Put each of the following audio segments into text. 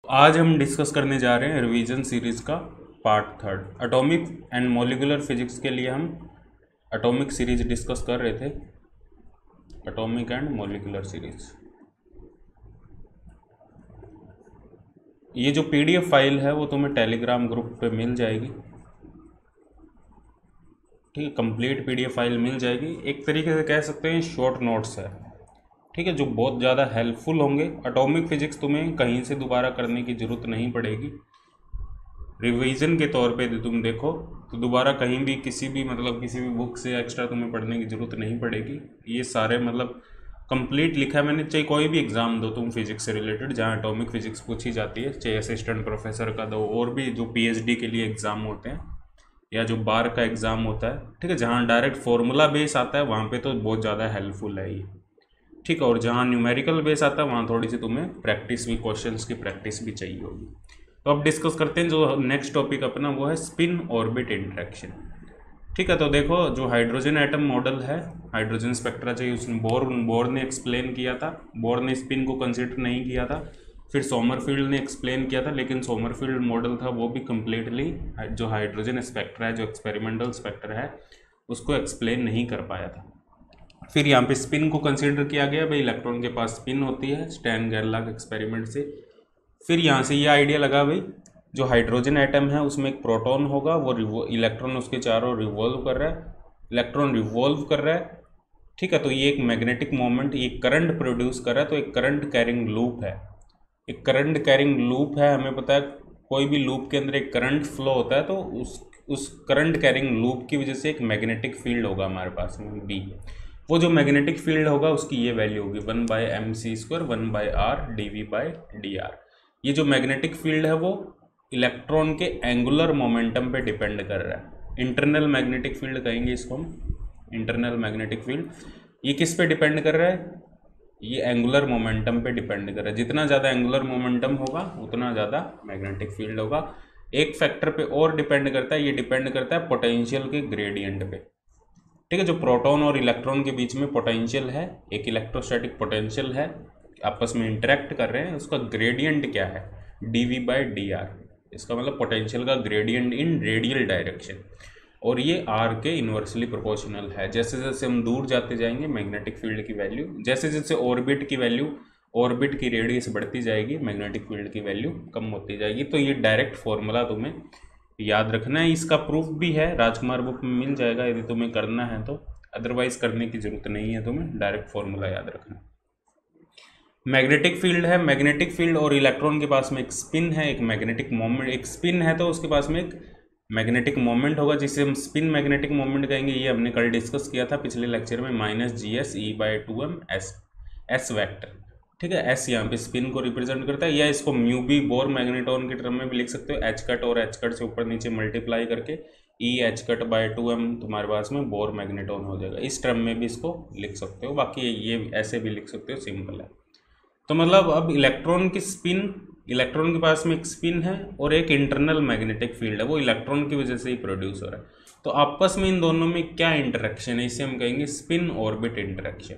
आज हम डिस्कस करने जा रहे हैं रिवीजन सीरीज का part third. Atomic and molecular physics के लिए हम एटॉमिक सीरीज डिस्कस कर रहे थे, एटॉमिक एंड मॉलिक्यूलर सीरीज। ये जो पीडीएफ फाइल है वो तुम्हें टेलीग्राम ग्रुप पे मिल जाएगी, ठीक है। कंप्लीट पीडीएफ फाइल मिल जाएगी। एक तरीके से कह सकते हैं शॉर्ट नोट्स है, ठीक है, जो बहुत ज़्यादा हेल्पफुल होंगे। एटॉमिक फिजिक्स तुम्हें कहीं से दोबारा करने की ज़रूरत नहीं पड़ेगी। रिवीजन के तौर पे तुम देखो तो दोबारा कहीं भी किसी भी बुक से एक्स्ट्रा तुम्हें पढ़ने की ज़रूरत नहीं पड़ेगी। ये सारे कंप्लीट लिखा है मैंने। चाहे कोई भी एग्ज़ाम दो तुम फिजिक्स से रिलेटेड, जहाँ एटॉमिक फिजिक्स पूछी जाती है, चाहे असिस्टेंट प्रोफेसर का दो, और भी जो पीएचडी के लिए एग्ज़ाम होते हैं या जो बार का एग्ज़ाम होता है, ठीक है, जहाँ डायरेक्ट फॉर्मूला बेस आता है वहाँ पे तो बहुत ज़्यादा हेल्पफुल है ये, ठीक है। और जहाँ न्यूमेरिकल बेस आता है वहाँ थोड़ी सी तुम्हें प्रैक्टिस भी, क्वेश्चंस की प्रैक्टिस भी चाहिए होगी। तो अब डिस्कस करते हैं जो नेक्स्ट टॉपिक अपना, वो है स्पिन ऑर्बिट इंटरेक्शन, ठीक है। तो देखो, जो हाइड्रोजन एटम मॉडल है, हाइड्रोजन स्पेक्ट्रा चाहिए, उसने बोर ने एक्सप्लेन किया था। बोर ने स्पिन को कंसिडर नहीं किया था। फिर सोमरफील्ड ने एक्सप्लेन किया था, लेकिन सोमरफील्ड मॉडल था वो भी कम्प्लीटली जो हाइड्रोजन स्पेक्ट्रा है, जो एक्सपेरिमेंटल स्पेक्ट्रा है, उसको एक्सप्लेन नहीं कर पाया था। फिर यहाँ पे स्पिन को कंसिडर किया गया, भाई इलेक्ट्रॉन के पास स्पिन होती है स्टैन गेरलाच एक्सपेरिमेंट से। फिर यहाँ से ये आइडिया लगा, भाई जो हाइड्रोजन एटम है उसमें एक प्रोटॉन होगा, वो इलेक्ट्रॉन उसके चारों रिवॉल्व कर रहा है, इलेक्ट्रॉन रिवॉल्व कर रहा है, ठीक है। तो ये एक मैग्नेटिक मोमेंट, ये करंट प्रोड्यूस कर रहा है, तो एक करंट कैरिंग लूप है। एक करंट कैरिंग लूप है, हमें पता है कोई भी लूप के अंदर एक करंट फ्लो होता है, तो उस करंट कैरिंग लूप की वजह से एक मैग्नेटिक फील्ड होगा हमारे पास में बी। वो जो मैग्नेटिक फील्ड होगा उसकी ये वैल्यू होगी 1/mc², 1/r/dv/dr। ये जो मैग्नेटिक फील्ड है वो इलेक्ट्रॉन के एंगुलर मोमेंटम पे डिपेंड कर रहा है। इंटरनल मैग्नेटिक फील्ड कहेंगे इसको हम, इंटरनल मैग्नेटिक फील्ड। ये किस पे डिपेंड कर रहा है? ये एंगुलर मोमेंटम पे डिपेंड कर रहा है। जितना ज़्यादा एंगुलर मोमेंटम होगा उतना ज़्यादा मैग्नेटिक फील्ड होगा। एक फैक्टर पे और डिपेंड करता है, ये डिपेंड करता है पोटेंशियल के ग्रेडियंट पे, ठीक है। जो प्रोटॉन और इलेक्ट्रॉन के बीच में पोटेंशियल है, एक इलेक्ट्रोस्टैटिक पोटेंशियल है, आपस में इंटरेक्ट कर रहे हैं, उसका ग्रेडियंट क्या है? dv/dr। इसका मतलब पोटेंशियल का ग्रेडियंट इन रेडियल डायरेक्शन, और ये r के इन्वर्सली प्रोपोर्शनल है। जैसे जैसे हम दूर जाते जाएंगे मैग्नेटिक फील्ड की वैल्यू, जैसे जैसे ऑर्बिट की वैल्यू, ऑर्बिट की रेडियस बढ़ती जाएगी, मैग्नेटिक फील्ड की वैल्यू कम होती जाएगी। तो ये डायरेक्ट फॉर्मूला तुम्हें याद रखना है। इसका प्रूफ भी है, राजकुमार बुक में मिल जाएगा यदि तुम्हें करना है तो, अदरवाइज करने की जरूरत नहीं है, तुम्हें डायरेक्ट फॉर्मूला याद रखना। मैग्नेटिक फील्ड है, मैग्नेटिक फील्ड और इलेक्ट्रॉन के पास में एक स्पिन है, एक मैग्नेटिक मोमेंट। एक स्पिन है तो उसके पास में एक मैग्नेटिक मोमेंट होगा, जिसे हम स्पिन मैग्नेटिक मोमेंट कहेंगे। ये हमने कल डिस्कस किया था पिछले लेक्चर में, -GS E/2m s वेक्टर, ठीक है। एस यहाँ पे स्पिन को रिप्रेजेंट करता है, या इसको म्यू बी बोर मैग्नेटॉन के टर्म में भी लिख सकते हो। एच कट और एच कट से ऊपर नीचे मल्टीप्लाई करके EH/2m तुम्हारे पास में बोर मैग्नेटॉन हो जाएगा। इस टर्म में भी इसको लिख सकते हो, बाकी ये ऐसे भी लिख सकते हो, सिंपल है। तो अब इलेक्ट्रॉन की स्पिन, इलेक्ट्रॉन के पास में एक स्पिन है और एक इंटरनल मैग्नेटिक फील्ड है, वो इलेक्ट्रॉन की वजह से ही प्रोड्यूस हो रहा है। तो आपस में इन दोनों में क्या इंटरेक्शन है, इसे हम कहेंगे स्पिन ऑर्बिट इंटरेक्शन।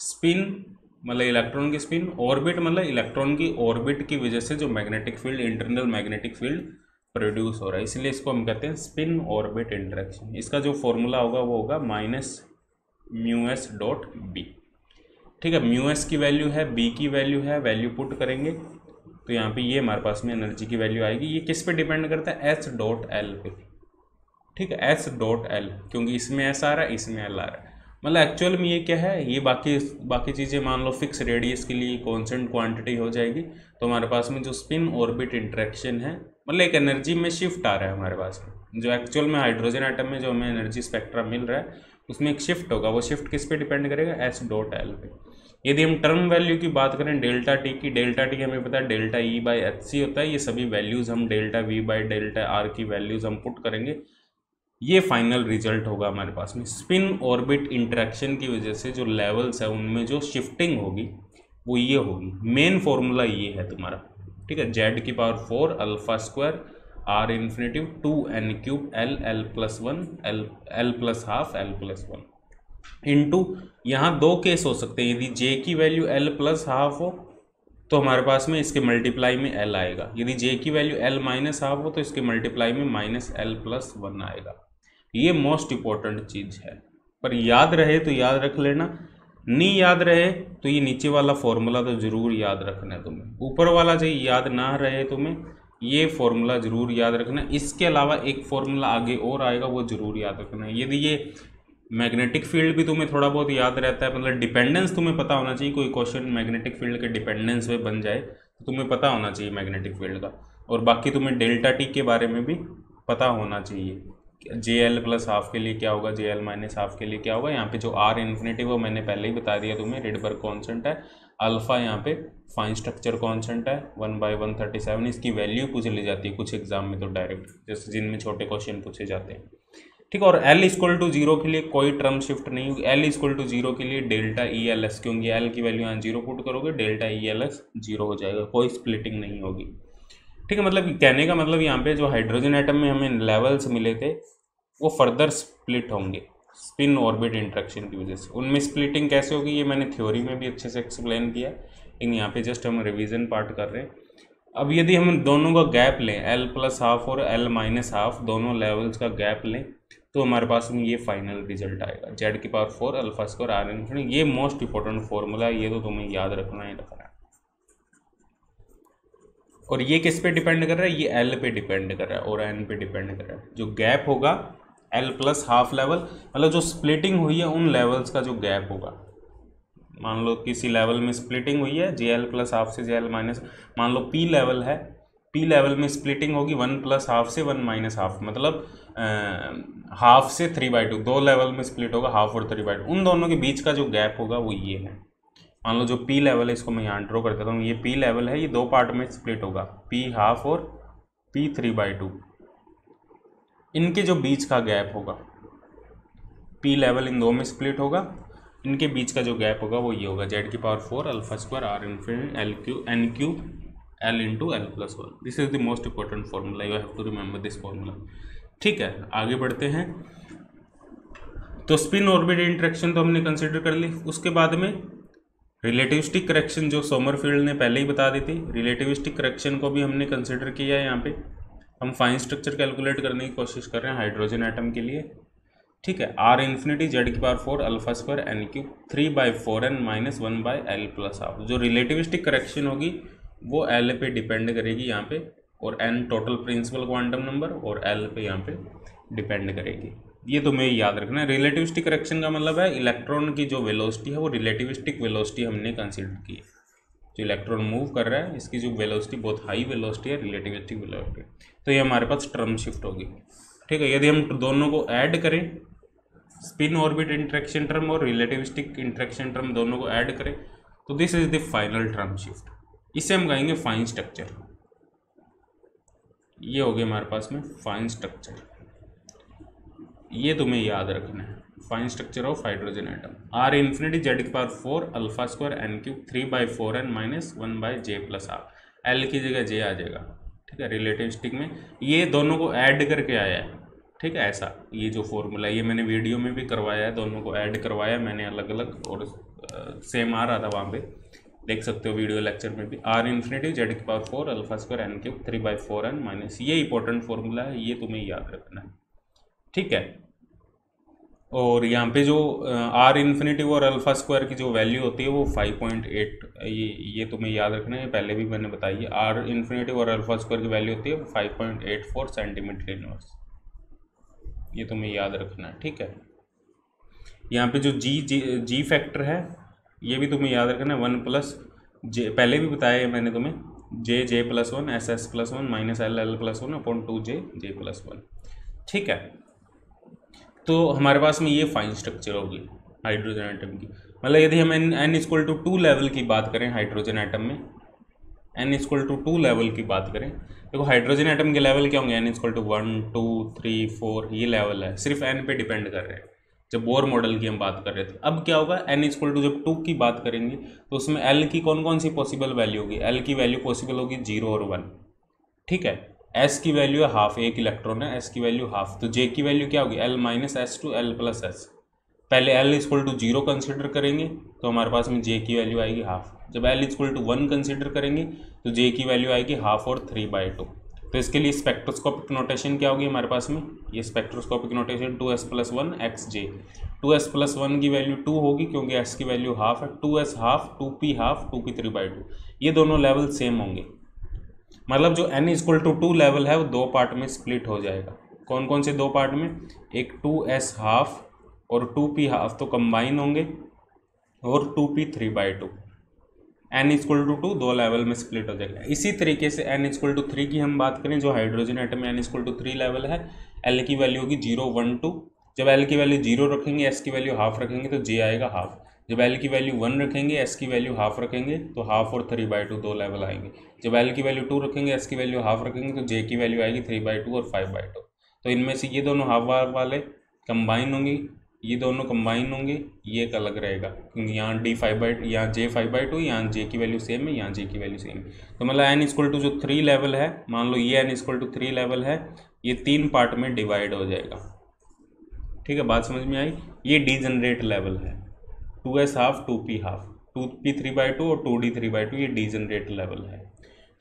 स्पिन मतलब इलेक्ट्रॉन की स्पिन, ऑर्बिट मतलब इलेक्ट्रॉन की ऑर्बिट की वजह से जो magnetic field, internal magnetic field produce हो रहा है, इसलिए इसको हम कहते हैं स्पिन ऑर्बिट इंटरेक्शन। इसका जो फॉर्मूला होगा वो होगा -μs.b, ठीक है। μs की वैल्यू है, b की वैल्यू है, वैल्यू पुट करेंगे तो यहाँ पे ये हमारे पास में एनर्जी की वैल्यू आएगी। ये किस पे डिपेंड करता है? s.l पे, ठीक है, s.l, क्योंकि इसमें s आ रहा है, इसमें l आ रहा है। एक्चुअल में ये क्या है, ये बाकी चीज़ें मान लो फिक्स रेडियस के लिए कॉन्स्टेंट क्वांटिटी हो जाएगी। तो हमारे पास में जो स्पिन ऑर्बिट इंटरेक्शन है, एक एनर्जी में शिफ्ट आ रहा है हमारे पास में। जो एक्चुअल में हाइड्रोजन एटम में जो हमें एनर्जी स्पेक्ट्रा मिल रहा है उसमें एक शिफ्ट होगा, वो शिफ्ट किस पे डिपेंड करेगा? s.l पे। यदि हम टर्म वैल्यू की बात करें डेल्टा टी की, डेल्टा टी हमें पता है डेल्टा E/hc होता है। ये सभी वैल्यूज़ हम डेल्टा V/डेल्टा r की वैल्यूज़ हम पुट करेंगे, ये फाइनल रिजल्ट होगा हमारे पास में। स्पिन ऑर्बिट इंटरेक्शन की वजह से जो लेवल्स है उनमें जो शिफ्टिंग होगी वो ये होगी। मेन फॉर्मूला ये है तुम्हारा, ठीक है, Z⁴ α² r∞ 2n³ l+1 l+½ l+1 into, यहाँ दो केस हो सकते हैं। यदि J की वैल्यू l+½ हो तो हमारे पास में इसके मल्टीप्लाई में एल आएगा। यदि जे की वैल्यू एल माइनस हाफ हो तो इसके मल्टीप्लाई में माइनस एल प्लस 1 आएगा। ये मोस्ट इम्पोर्टेंट चीज़ है, पर याद रहे तो याद रख लेना, नहीं याद रहे तो ये नीचे वाला फॉर्मूला तो ज़रूर याद रखना है तुम्हें। ऊपर वाला जो याद ना रहे तुम्हें, ये फॉर्मूला ज़रूर याद रखना है। इसके अलावा एक फॉर्मूला आगे और आएगा, वो ज़रूर याद रखना है। यदि ये मैग्नेटिक फील्ड भी तुम्हें थोड़ा बहुत याद रहता है, मतलब डिपेंडेंस तुम्हें पता होना चाहिए, कोई क्वेश्चन मैग्नेटिक फील्ड के डिपेंडेंस में बन जाए तो तुम्हें पता होना चाहिए मैग्नेटिक फील्ड का। और बाकी तुम्हें डेल्टा टी के बारे में भी पता होना चाहिए, जे एल प्लस हाफ के लिए क्या होगा, जे एल माइनस हाफ के लिए क्या होगा। यहाँ पे जो आर इन्फिनिटी वो मैंने पहले ही बता दिया तुम्हें, रेडबर्ग कॉन्स्टेंट है। अल्फा यहाँ पे फाइन स्ट्रक्चर कॉन्स्टेंट है 1/137, इसकी वैल्यू पूछ ली जाती है कुछ एग्जाम में तो डायरेक्ट, जैसे जिनमें छोटे क्वेश्चन पूछे जाते हैं। ठीक है, और एल इक्वल टू 0 के लिए कोई टर्म शिफ्ट नहीं होगी। एल इक्वल टू 0 के लिए डेल्टा ई एल एस, क्योंकि एल की वैल्यू यहाँ 0 पुट करोगे, डेल्टा ई एल एस 0 हो जाएगा, कोई स्प्लिटिंग नहीं होगी। ठीक है, मतलब कहने का मतलब यहाँ पे जो हाइड्रोजन एटम में हमें लेवल्स मिले थे वो फर्दर स्प्लिट होंगे स्पिन ऑर्बिट इंट्रैक्शन की वजह से। उनमें स्प्लिटिंग कैसे होगी ये मैंने थ्योरी में भी अच्छे से एक्सप्लेन किया, लेकिन यहाँ पे जस्ट हम रिवीजन पार्ट कर रहे हैं। अब यदि हम दोनों का गैप लें, एल प्लस हाफ और एल माइनस हाफ, दोनों लेवल्स का गैप लें, तो हमारे पास में ये फाइनल रिजल्ट आएगा, जेड की power 4 alpha square R infinity. ये मोस्ट इंपॉर्टेंट फॉर्मूला है, ये तो तुम्हें याद रखना ही रखना है। और ये किस पे डिपेंड कर रहा है, ये एल पे डिपेंड कर रहा है और एन पे डिपेंड कर रहा है। जो गैप होगा एल प्लस हाफ लेवल, मतलब जो स्प्लिटिंग हुई है उन लेवल्स का जो गैप होगा। मान लो किसी लेवल में स्प्लिटिंग हुई है जे एल प्लस हाफ से जे एल माइनस, मान लो पी लेवल है, पी लेवल में स्प्लिटिंग होगी 1 प्लस हाफ से 1 माइनस हाफ, मतलब हाफ से 3/2, दो लेवल में स्प्लिट होगा हाफ और 3/2, उन दोनों के बीच का जो गैप होगा वो ये है। मान लो जो पी लेवल है, इसको मैं यहाँ ड्रॉ कर देता हूँ, ये पी लेवल है, ये दो पार्ट में स्प्लिट होगा, पी हाफ और पी 3/2, इनके जो बीच का गैप होगा, पी लेवल इन दो में स्प्लिट होगा, इनके बीच का जो गैप होगा वो ये होगा, जेड की power 4 alpha square R infinity L Q N Q L into L plus 1। This is the most important formula, you have to remember this formula. ठीक है, आगे बढ़ते हैं। तो स्पिन ऑर्बिट इंटरेक्शन तो हमने कंसिडर कर ली, उसके बाद में रिलेटिविस्टिक करेक्शन जो सोमरफील्ड ने पहले ही बता दी थी, रिलेटिविस्टिक करेक्शन को भी हमने कंसिडर किया है। यहाँ पे हम फाइन स्ट्रक्चर कैलकुलेट करने की कोशिश कर रहे हैं हाइड्रोजन एटम के लिए। ठीक है, आर इन्फिनिटी जेड की power 4 alpha square N cube 3/4n minus 1/l plus half. जो रिलेटिविस्टिक करेक्शन होगी वो एल पे डिपेंड करेगी यहाँ पे, और N total principal quantum number, और एल पे यहाँ पे डिपेंड करेगी। ये तुम्हें याद रखना है। रिलेटिविस्टिक करेक्शन का मतलब है इलेक्ट्रॉन की जो वेलोसिटी है वो रिलेटिविस्टिक वेलोसिटी हमने कंसिडर की है। जो इलेक्ट्रॉन मूव कर रहा है इसकी जो वेलोसिटी बहुत हाई वेलोसिटी है, रिलेटिविस्टिक वेलोसिटी, तो ये हमारे पास टर्म शिफ्ट होगी। ठीक है, यदि हम दोनों को ऐड करें, स्पिन ऑर्बिट इंटरेक्शन टर्म और रिलेटिविस्टिक इंटरेक्शन टर्म दोनों को ऐड करें, तो this is the final term shift. इसे हम कहेंगे फाइन स्ट्रक्चर। ये हो गया हमारे पास में फाइन स्ट्रक्चर, ये तुम्हें याद रखना है, fine structure of hydrogen atom. R infinity Z की power 4 alpha square N cube 3/4n minus 1/j plus half, L की जगह जे आ जाएगा। ठीक है, रिलेटिविस्टिक में ये दोनों को ऐड करके आया है। ठीक है, ऐसा ये जो फॉर्मूला ये मैंने वीडियो में भी करवाया है, दोनों को ऐड करवाया मैंने अलग अलग, और सेम आ रहा था वहाँ पे, देख सकते हो वीडियो लेक्चर में भी। आर इन्फिनिटी जेड की power 4 alpha square N cube 3/4n minus, ये इंपॉर्टेंट फॉर्मूला है, ये तुम्हें याद रखना है। ठीक है, और यहाँ पे जो आर इन्फिनिटी और अल्फा स्क्वायर की जो वैल्यू होती है वो 5.8, ये तुम्हें याद रखना है, पहले भी मैंने बताई है। आर इन्फिनिटी और अल्फा स्क्वायर की वैल्यू होती है 5.84 सेंटीमीटर इनवर्स, ये तुम्हें याद रखना है। ठीक है, यहाँ पे जो जी फैक्टर है ये भी तुम्हें याद रखना है, 1 प्लस जे, पहले भी बताया है मैंने तुम्हें, J plus 1 S plus 1 minus L plus 1 upon 2 J plus 1। ठीक है, तो हमारे पास में ये फाइन स्ट्रक्चर होगी हाइड्रोजन एटम की। मतलब यदि हम n इक्वल टू 2 लेवल की बात करें हाइड्रोजन एटम में, n इक्वल टू 2 लेवल की बात करें, देखो हाइड्रोजन एटम के लेवल क्या होंगे, n इक्वल टू 1 2 3 4, ये लेवल है, सिर्फ n पे डिपेंड कर रहे हैं। जब बोर मॉडल की हम बात कर रहे थे, अब क्या होगा, n इक्वल टू जब 2 की बात करेंगे तो उसमें l की कौन कौन सी पॉसिबल वैल्यू होगी, l की वैल्यू पॉसिबल होगी 0 और 1। ठीक है, s की वैल्यू है हाफ, एक इलेक्ट्रॉन है, s की वैल्यू हाफ, तो j की वैल्यू क्या होगी, l minus S to l plus S, पहले एल इक्वल टू 0 कंसिडर करेंगे तो हमारे पास में जे की वैल्यू आएगी हाफ। जब एल इक्वल टू 1 कंसिडर करेंगे तो जे की वैल्यू आएगी हाफ और 3/2। तो इसके लिए स्पेक्ट्रोस्कोपिक नोटेशन क्या होगी हमारे पास में, ये spectroscopic notation 2s+1 xj। 2s+1 की वैल्यू 2 होगी क्योंकि s की वैल्यू हाफ है, 2s half, 2p half, 2p 3/2। ये दोनों लेवल सेम होंगे, मतलब जो n इक्वल टू 2 लेवल है वो दो पार्ट में स्प्लिट हो जाएगा। कौन कौन से दो पार्ट में, एक 2s हाफ और 2p हाफ तो कंबाइन होंगे, और 2p 3/2। n इक्वल टू 2 दो लेवल में स्प्लिट हो जाएगा। इसी तरीके से n इक्वल टू 3 की हम बात करें, जो हाइड्रोजन एटम में n इक्वल टू 3 लेवल है, l की वैल्यू होगी 0 1 2। जब l की वैल्यू 0 रखेंगे, s की वैल्यू हाफ रखेंगे तो j आएगा हाफ। जब l की वैल्यू 1 रखेंगे, s की वैल्यू हाफ रखेंगे तो हाफ और 3/2 दो लेवल आएंगे। जब l की वैल्यू 2 रखेंगे, s की वैल्यू हाफ रखेंगे तो j की वैल्यू आएगी 3/2 और 5/2। तो इनमें से ये दोनों हाफ वाले कंबाइन होंगे, ये दोनों कंबाइन होंगे, ये एक अलग रहेगा क्योंकि यहाँ d 5/2, यहाँ j 5/2, यहाँ j की वैल्यू सेम है, यहाँ j की वैल्यू सेम है। तो मतलब n इक्वल टू जो 3 लेवल है, मान लो ये n इक्वल टू 3 लेवल है, ये 3 पार्ट में डिवाइड हो जाएगा। ठीक है, बात समझ में आई। ये डीजनरेट लेवल है, 2s half, 2p half, 2p 3/2 और 2d 3/2, ये डीजनरेट लेवल है।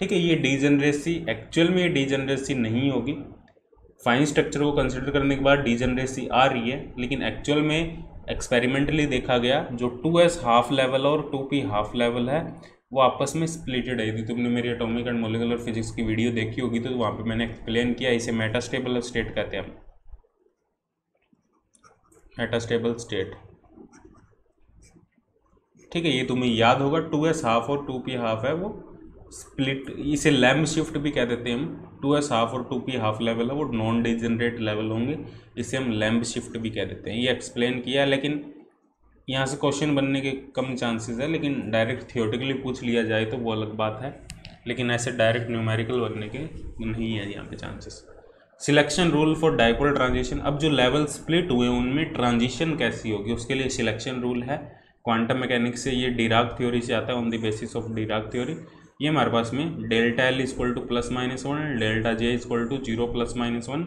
ठीक है, ये डीजनरेसी एक्चुअल में ये डीजनरेसी नहीं होगी, फाइन स्ट्रक्चर को कंसिडर करने के बाद डीजनरेसी आ रही है, लेकिन एक्चुअल में एक्सपेरिमेंटली देखा गया जो 2s हाफ लेवल और 2p हाफ लेवल है वो आपस में स्प्लिटेड है। यदि तुमने मेरी एटॉमिक एंड मॉलिक्यूलर फिजिक्स की वीडियो देखी होगी तो वहाँ पे मैंने एक्सप्लेन किया, इसे मेटास्टेबल स्टेट कहते हैं हम, मेटास्टेबल स्टेट। ठीक है, ये तुम्हें याद होगा, 2s हाफ और 2p हाफ है वो स्प्लिट, इसे लैम्ब शिफ्ट भी कह देते हैं हम। 2s हाफ और 2p हाफ लेवल है वो नॉन डिजनरेट लेवल होंगे, इसे हम लैम्ब शिफ्ट भी कह देते हैं। ये एक्सप्लेन किया है, लेकिन यहाँ से क्वेश्चन बनने के कम चांसेस है, लेकिन डायरेक्ट थियोरेटिकली पूछ लिया जाए तो वो अलग बात है, लेकिन ऐसे डायरेक्ट न्यूमेरिकल बनने के नहीं है यहाँ पे chances. Selection rule for dipole transition, अब जो लेवल स्प्लिट हुए उनमें ट्रांजिशन कैसी होगी उसके लिए सिलेक्शन रूल है। क्वांटम मैकेनिक्स से ये डिराक थ्योरी से आता है, on the basis of Dirac theory. ये हमारे पास में delta L equal to +-1, delta J equal to 0 +-1,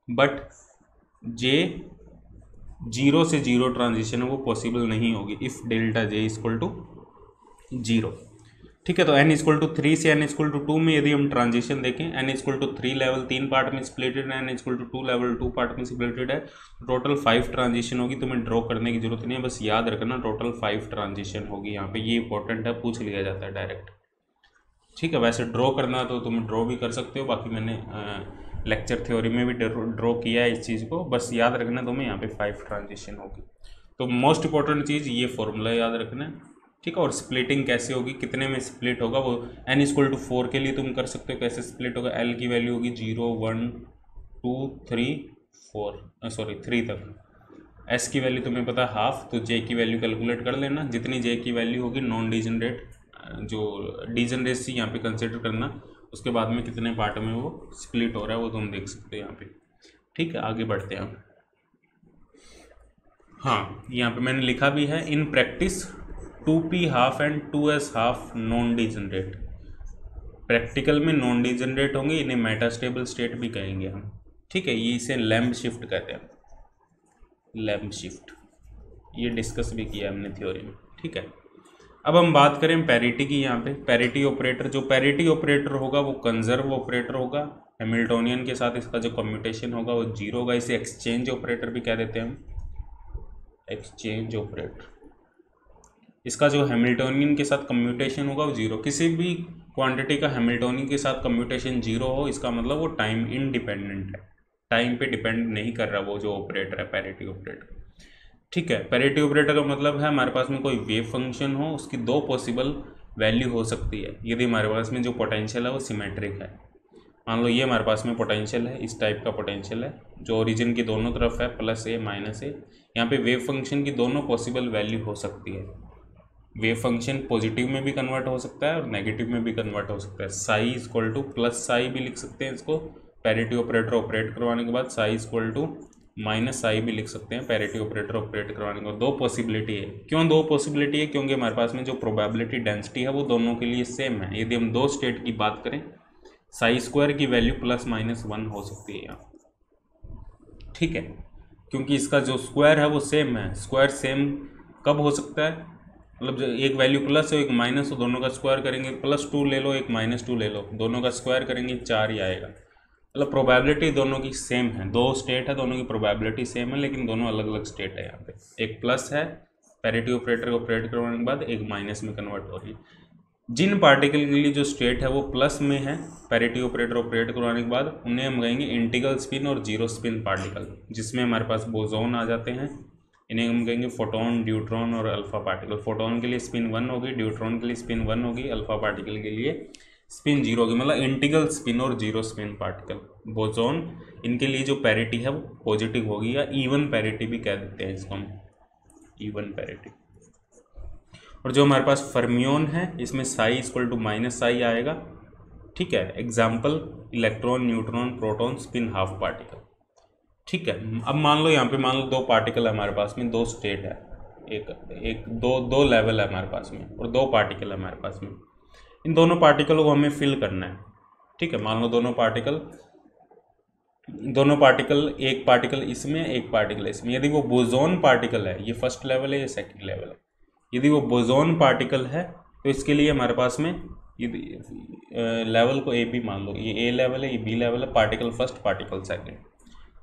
but J 0 से 0 ट्रांजिशन है वो पॉसिबल नहीं होगी if delta J equal to 0। ठीक है, तो n इक्वल टू 3 से n इक्वल टू 2 में यदि हम ट्रांजिशन देखें, n equal to 3 level 3 part में स्प्लिटेड है, n equal to 2 level 2 part में स्प्लिटेड है, टोटल 5 ट्रांजिशन होगी। तुम्हें ड्रॉ करने की जरूरत नहीं है, बस याद रखना टोटल 5 ट्रांजिशन होगी यहाँ पे, ये इंपॉर्टेंट है, पूछ लिया जाता है डायरेक्ट। ठीक है, वैसे ड्रॉ करना तो तुम ड्रॉ भी कर सकते हो, बाकी मैंने लेक्चर थ्योरी में भी ड्रॉ किया है इस चीज़ को, बस याद रखना तुम्हें यहाँ पे 5 ट्रांजिशन होगी। तो मोस्ट इंपॉर्टेंट चीज़ ये फॉर्मूला याद रखना है। ठीक है, और स्प्लिटिंग कैसे होगी, कितने में स्प्लिट होगा, वो n इक्वल टू 4 के लिए तुम कर सकते हो कैसे स्प्लिट होगा। l की वैल्यू होगी 0 1 2 3 3 तक। s की वैल्यू तुम्हें पता है हाफ, तो j की वैल्यू कैलकुलेट कर लेना, जितनी j की वैल्यू होगी नॉन डिजनरेट, जो डिजनरेसी यहाँ पे कंसिडर करना, उसके बाद में कितने पार्ट में वो स्प्लिट हो रहा है वो तुम देख सकते हो यहाँ पे। ठीक है, आगे बढ़ते हैं। हाँ, यहाँ पे मैंने लिखा भी है, in practice 2p half and 2s half non degenerate, practical में नॉन डिजनरेट होंगे, इन्हें मेटास्टेबल स्टेट भी कहेंगे हम। ठीक है, ये इसे लैम्ब शिफ्ट कहते हैं, लैम्ब शिफ्ट, ये डिस्कस भी किया हमने थ्योरी में। ठीक है, अब हम बात करें पैरिटी की। यहाँ पे पैरिटी ऑपरेटर, जो पैरिटी ऑपरेटर होगा वो कंजर्व ऑपरेटर होगा, हैमिल्टोनियन के साथ इसका जो कम्यूटेशन होगा वो 0 होगा, इसे एक्सचेंज ऑपरेटर भी कह देते हैं हम, एक्सचेंज ऑपरेटर। इसका जो हैमिल्टोनियन के साथ कम्यूटेशन होगा वो 0, किसी भी क्वांटिटी का हैमिल्टोनियन के साथ कम्यूटेशन 0 हो, इसका मतलब वो टाइम इंडिपेंडेंट है, टाइम पे डिपेंड नहीं कर रहा वो जो ऑपरेटर है पैरिटी ऑपरेटर। ठीक है, पैरिटी ऑपरेटर का मतलब है हमारे पास में कोई वेव फंक्शन हो, उसकी दो पॉसिबल वैल्यू हो सकती है यदि हमारे पास में जो पोटेंशियल है वो सिमेट्रिक है। मान लो ये हमारे पास में पोटेंशियल है, इस टाइप का पोटेंशियल है जो ओरिजिन की दोनों तरफ है, +a -a। यहाँ पे वेव फंक्शन की दोनों पॉसिबल वैल्यू हो सकती है। वेव फंक्शन पॉजिटिव में भी कन्वर्ट हो सकता है और नेगेटिव में भी कन्वर्ट हो सकता है। साई इक्वल टू +साई भी लिख सकते हैं इसको, पैरिटी ऑपरेटर ऑपरेट करवाने के बाद साई इक्वल टू -साई भी लिख सकते हैं पैरिटी ऑपरेटर ऑपरेट करवाने को। दो पॉसिबिलिटी है। क्यों दो पॉसिबिलिटी है? क्योंकि हमारे पास में जो प्रोबेबिलिटी डेंसिटी है वो दोनों के लिए सेम है। यदि हम दो स्टेट की बात करें, साई स्क्वायर की वैल्यू +-1 हो सकती है यहाँ। ठीक है, क्योंकि इसका जो स्क्वायर है वो सेम है। स्क्वायर सेम कब हो सकता है, मतलब जो एक वैल्यू प्लस हो एक माइनस हो, दोनों का स्क्वायर करेंगे, +2 ले लो एक -2 ले लो, दोनों का स्क्वायर करेंगे 4 ही आएगा। मतलब प्रोबेबिलिटी दोनों की सेम है, दो स्टेट है, दोनों की प्रोबेबिलिटी सेम है, लेकिन दोनों अलग अलग स्टेट है। यहाँ पे एक प्लस है, पैरिटी ऑपरेटर को ऑपरेट करवाने के बाद एक माइनस में कन्वर्ट हो रही है। जिन पार्टिकल के लिए जो स्टेट है वो प्लस में है, पैरिटी ऑपरेटर ऑपरेट करवाने के बाद, उन्हें हम कहेंगे इंटीग्रल स्पिन और जीरो स्पिन पार्टिकल, जिसमें हमारे पास बोसॉन आ जाते हैं। इन्हें हम कहेंगे फोटोन, ड्यूट्रॉन और अल्फा पार्टिकल। फोटोन के लिए स्पिन 1 होगी, ड्यूट्रॉन के लिए स्पिन 1 होगी, अल्फा पार्टिकल के लिए स्पिन 0 होगी। मतलब इंटीग्रल स्पिन और जीरो स्पिन पार्टिकल बोसॉन, इनके लिए जो पैरिटी है वो पॉजिटिव होगी, या इवन पैरिटी भी कह देते हैं इसको हम, इवन पैरिटी। और जो हमारे पास फर्मियोन है, इसमें साई = -साई आएगा। ठीक है, example electron, neutron, proton, spin half particle. ठीक है, अब मान लो यहाँ पे मान लो दो पार्टिकल है हमारे पास में, दो स्टेट है, एक दो लेवल है हमारे पास में, और दो पार्टिकल है हमारे पास में। इन दोनों पार्टिकलों को हमें फिल करना है। ठीक है, मान लो दोनों पार्टिकल एक पार्टिकल इसमें एक पार्टिकल इसमें। यदि वो बोसॉन पार्टिकल है, ये फर्स्ट लेवल है, ये सेकंड लेवल है। यदि वो बोसॉन पार्टिकल है तो इसके लिए हमारे पास में लेवल को ए बी मान लो, ये ए लेवल है, ये बी लेवल है, पार्टिकल फर्स्ट पार्टिकल सेकंड।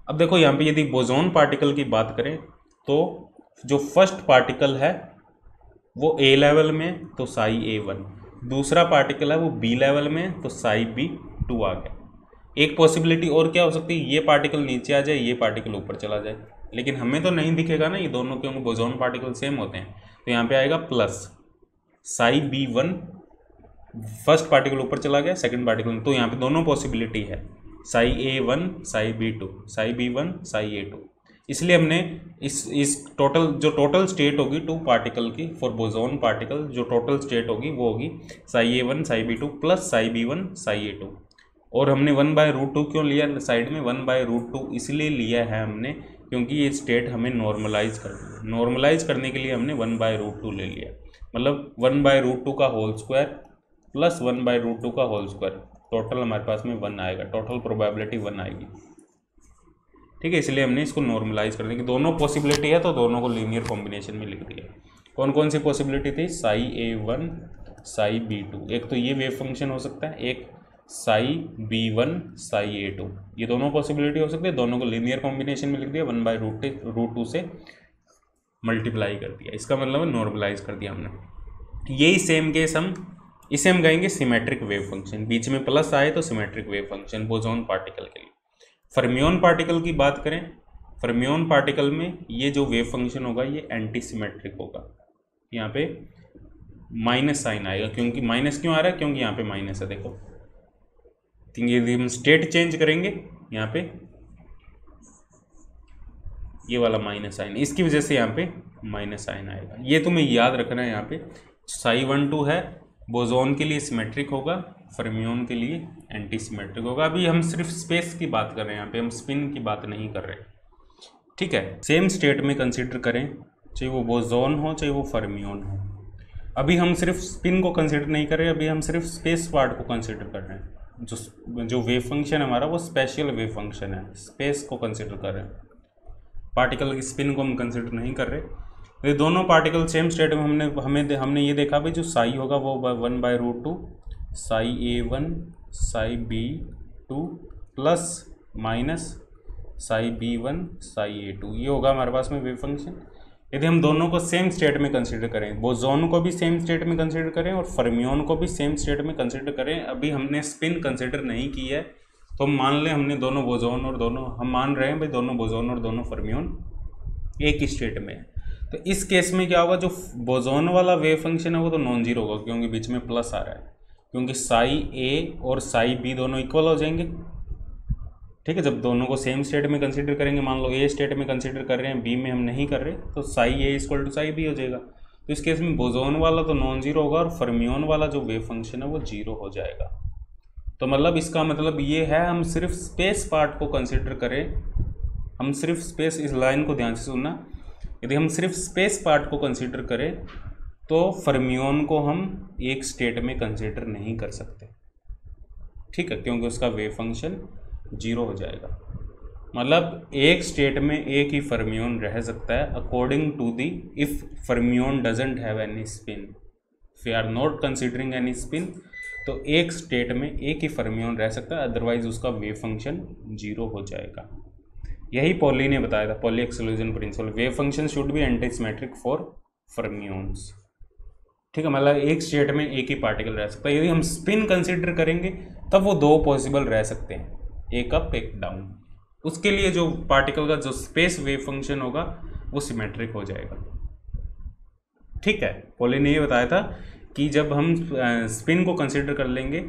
अब देखो यहाँ पे यदि बोसॉन पार्टिकल की बात करें तो जो फर्स्ट पार्टिकल है वो ए लेवल में, तो साई A1, दूसरा पार्टिकल है वो बी लेवल में, तो साई B2 आ गया। एक पॉसिबिलिटी और क्या हो सकती है, ये पार्टिकल नीचे आ जाए, ये पार्टिकल ऊपर चला जाए, लेकिन हमें तो नहीं दिखेगा ना ये दोनों, क्योंकि बोसॉन पार्टिकल सेम होते हैं। तो यहाँ पे आएगा plus psi B1, first particle ऊपर चला गया, सेकंड पार्टिकल, तो यहाँ पे दोनों पॉसिबिलिटी है, Sai A1 Sai B2, Sai B1 Sai A2। इसलिए हमने इस टोटल स्टेट होगी टू पार्टिकल की, फॉर बोसॉन पार्टिकल जो टोटल स्टेट होगी वो होगी Sai A1 Sai B2 plus psi B1 Sai A2। और हमने 1/√2 क्यों लिया साइड में, 1/√2 इसलिए लिया है हमने क्योंकि ये स्टेट हमें नॉर्मलाइज करनी है। नॉर्मलाइज करने के लिए हमने 1/√2 ले लिया, मतलब 1/√2 का होल स्क्वायर प्लस 1/√2 का होल स्क्वायर, टोटल हमारे पास में 1 आएगा, टोटल प्रोबेबिलिटी 1 आएगी। ठीक है, इसलिए हमने इसको नॉर्मलाइज करने की, दोनों पॉसिबिलिटी है तो दोनों को लीनियर कॉम्बिनेशन में लिख दिया। कौन कौन सी पॉसिबिलिटी थी, साई A1 साई B2, एक तो ये वेव फंक्शन हो सकता है, एक साई B1 साई A2, ये दोनों पॉसिबिलिटी हो सकती है, दोनों को लीनियर कॉम्बिनेशन में लिख दिया, 1/√2 से मल्टीप्लाई कर दिया, इसका मतलब नॉर्मलाइज कर दिया हमने। यही सेम केस इसे हम कहेंगे सिमेट्रिक वेव फंक्शन, बीच में प्लस आए तो symmetric wave function boson particle के लिए। फर्मियोन पार्टिकल की बात करें, फर्मियोन पार्टिकल में ये जो वेव फंक्शन होगा ये एंटी सिमेट्रिक होगा, यहाँ पे माइनस साइन आएगा। क्योंकि माइनस क्यों आ रहा है, क्योंकि यहाँ पे माइनस है, देखो यदि हम स्टेट चेंज करेंगे यहाँ पे ये वाला माइनस साइन, इसकी वजह से यहाँ पे माइनस साइन आएगा। ये तुम्हें याद रखना है। यहाँ पे साई 1 2 है, बोसॉन के लिए सिमेट्रिक होगा, फर्मियोन के लिए एंटी सिमेट्रिक होगा। अभी हम सिर्फ स्पेस की बात कर रहे हैं, यहाँ पे हम स्पिन की बात नहीं कर रहे। ठीक है, सेम स्टेट में कंसिडर करें, चाहे वो बोसॉन हो चाहे वो फर्मियोन हो। अभी हम सिर्फ स्पिन को कंसिडर नहीं कर रहे, अभी हम सिर्फ स्पेस पार्ट को कंसिडर कर रहे हैं। जो वेव फंक्शन हमारा वो स्पेशल वेव फंक्शन है, स्पेस को कंसिडर कर रहे हैं, पार्टिकल की स्पिन को हम कंसिडर नहीं कर रहे। ये दोनों पार्टिकल सेम स्टेट में हमने ये देखा भाई, जो साई होगा वो 1/√2 Sai A1 Sai B2 plus minus psi B1 Sai A2, ये होगा हमारे पास में वेव फंक्शन। यदि हम दोनों को सेम स्टेट में कंसिडर करें, बोसॉन को भी सेम स्टेट में कंसिडर करें और फर्मियोन को भी सेम स्टेट में कंसिडर करें, अभी हमने स्पिन कंसिडर नहीं की है, तो हम मान लें हमने दोनों बोसॉन और दोनों, हम मान रहे हैं भाई दोनों बोसॉन और दोनों फर्मियोन एक ही स्टेट में है। तो इस केस में क्या होगा, जो बोसॉन वाला वेव फंक्शन है वो तो नॉन जीरो होगा, क्योंकि बीच में प्लस आ रहा है, क्योंकि साई A और साई B दोनों इक्वल हो जाएंगे। ठीक है, जब दोनों को सेम स्टेट में कंसिडर करेंगे, मान लो A स्टेट में कंसिडर कर रहे हैं, B में हम नहीं कर रहे, तो साई A = साई B हो जाएगा। तो इस केस में बोसॉन वाला तो नॉन जीरो होगा और फर्मियोन वाला जो वेव फंक्शन है वो जीरो हो जाएगा। तो मतलब इसका मतलब ये है, हम सिर्फ स्पेस पार्ट को कंसिडर करें, हम सिर्फ स्पेस, इस लाइन को ध्यान से सुनना, यदि हम सिर्फ स्पेस पार्ट को कंसिडर करें तो फर्मियोन को हम एक स्टेट में कंसिडर नहीं कर सकते। ठीक है, क्योंकि उसका वेव फंक्शन जीरो हो जाएगा। मतलब एक स्टेट में एक ही फर्मियोन रह सकता है according to the if fermion doesn't have any spin, we are not considering any spin, तो एक स्टेट में एक ही फर्मियोन रह सकता है, अदरवाइज उसका वेव फंक्शन जीरो हो जाएगा। यही पॉली ने बताया था, poly exclusion principle, wave function should be anti symmetric for fermions. ठीक है, मतलब एक स्टेट में एक ही पार्टिकल रह सकता है। यदि हम स्पिन कंसिडर करेंगे तब वो दो पॉसिबल रह सकते हैं, एक अप एक डाउन। उसके लिए जो पार्टिकल का जो स्पेस वेव फंक्शन होगा वो सिमेट्रिक हो जाएगा। ठीक है, पॉली ने ये बताया था कि जब हम स्पिन को कंसिडर कर लेंगे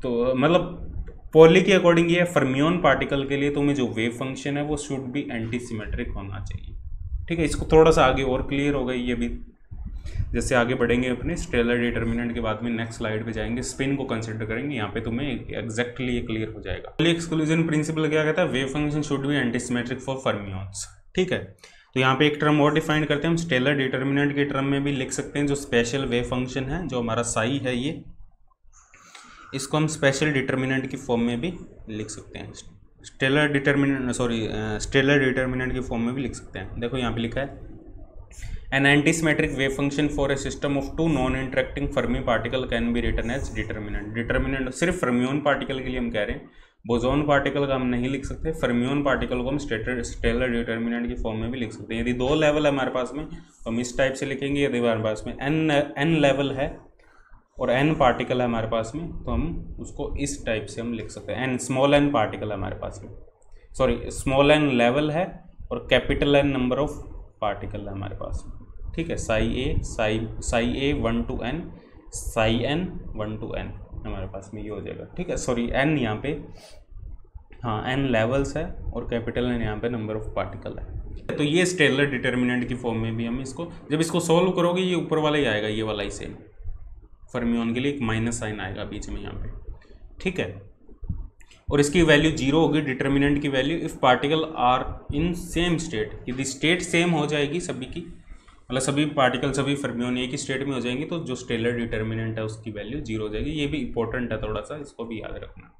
तो मतलब पॉली के अकॉर्डिंग ये फर्मियोन पार्टिकल के लिए तुम्हें जो वेव फंक्शन है वो शुड बी एंटी सिमेट्रिक होना चाहिए। ठीक है, इसको थोड़ा सा आगे और क्लियर हो गई ये भी। जैसे आगे बढ़ेंगे अपने स्टेलर डिटर्मिनेंट के बाद में नेक्स्ट स्लाइड पे जाएंगे, स्पिन को कंसिडर करेंगे, यहाँ पे तुम्हें एग्जैक्टली ये क्लियर हो जाएगा। पॉली एक्सक्लूजन प्रिंसिपल क्या कहता है, wave function should be anti symmetric for fermions. ठीक है, तो यहाँ पे एक टर्म और डिफाइन करते हैं हम, स्टेलर डिटर्मिनेंट के टर्म में भी लिख सकते हैं, जो स्पेशल वेव फंक्शन है, जो हमारा साई है ये, इसको हम स्पेशल डिटर्मिनेंट की फॉर्म में भी लिख सकते हैं, स्टेलर डिटर्मिनेंट की फॉर्म में भी लिख सकते हैं। देखो यहाँ पे लिखा है, an anti symmetric wave function for a system of two non interacting Fermi particle can be written as determinant. Determinant सिर्फ फर्मियोन पार्टिकल के लिए हम कह रहे हैं, बोसॉन पार्टिकल का हम नहीं लिख सकते। फर्मियोन पार्टिकल को हम स्टेलर डिटर्मिनेंट की फॉर्म में भी लिख सकते हैं। यदि दो लेवल है हमारे पास में तो हम इस टाइप से लिखेंगे, यदि हमारे पास में एन लेवल है और एन पार्टिकल है हमारे पास में तो हम उसको इस टाइप से हम लिख सकते हैं। एन स्मॉल एन पार्टिकल है हमारे पास में, सॉरी स्मॉल एन लेवल है और capital N number of particle है हमारे पास में। ठीक है, psi A 1 to n, psi N 1 to n हमारे पास में ये हो जाएगा। ठीक है, सॉरी एन यहाँ पे, हाँ एन लेवल्स है और कैपिटल एन यहाँ पे नंबर ऑफ पार्टिकल है। तो ये स्टेलर डिटर्मिनेंट की फॉर्म में भी हम इसको, जब इसको सॉल्व करोगे ये ऊपर वाला ही आएगा, ये वाला ही सेम। फर्मियोन के लिए एक माइनस साइन आएगा बीच में यहाँ पे। ठीक है, और इसकी वैल्यू जीरो होगी, डिटर्मिनेंट की value, if particle are in same state. यदि स्टेट सेम हो जाएगी सभी की, मतलब सभी पार्टिकल सभी फर्मियोन एक ही स्टेट में हो जाएंगी, तो जो स्टेलर डिटर्मिनेंट है उसकी वैल्यू जीरो हो जाएगी। ये भी इंपॉर्टेंट है थोड़ा सा, इसको भी याद रखना।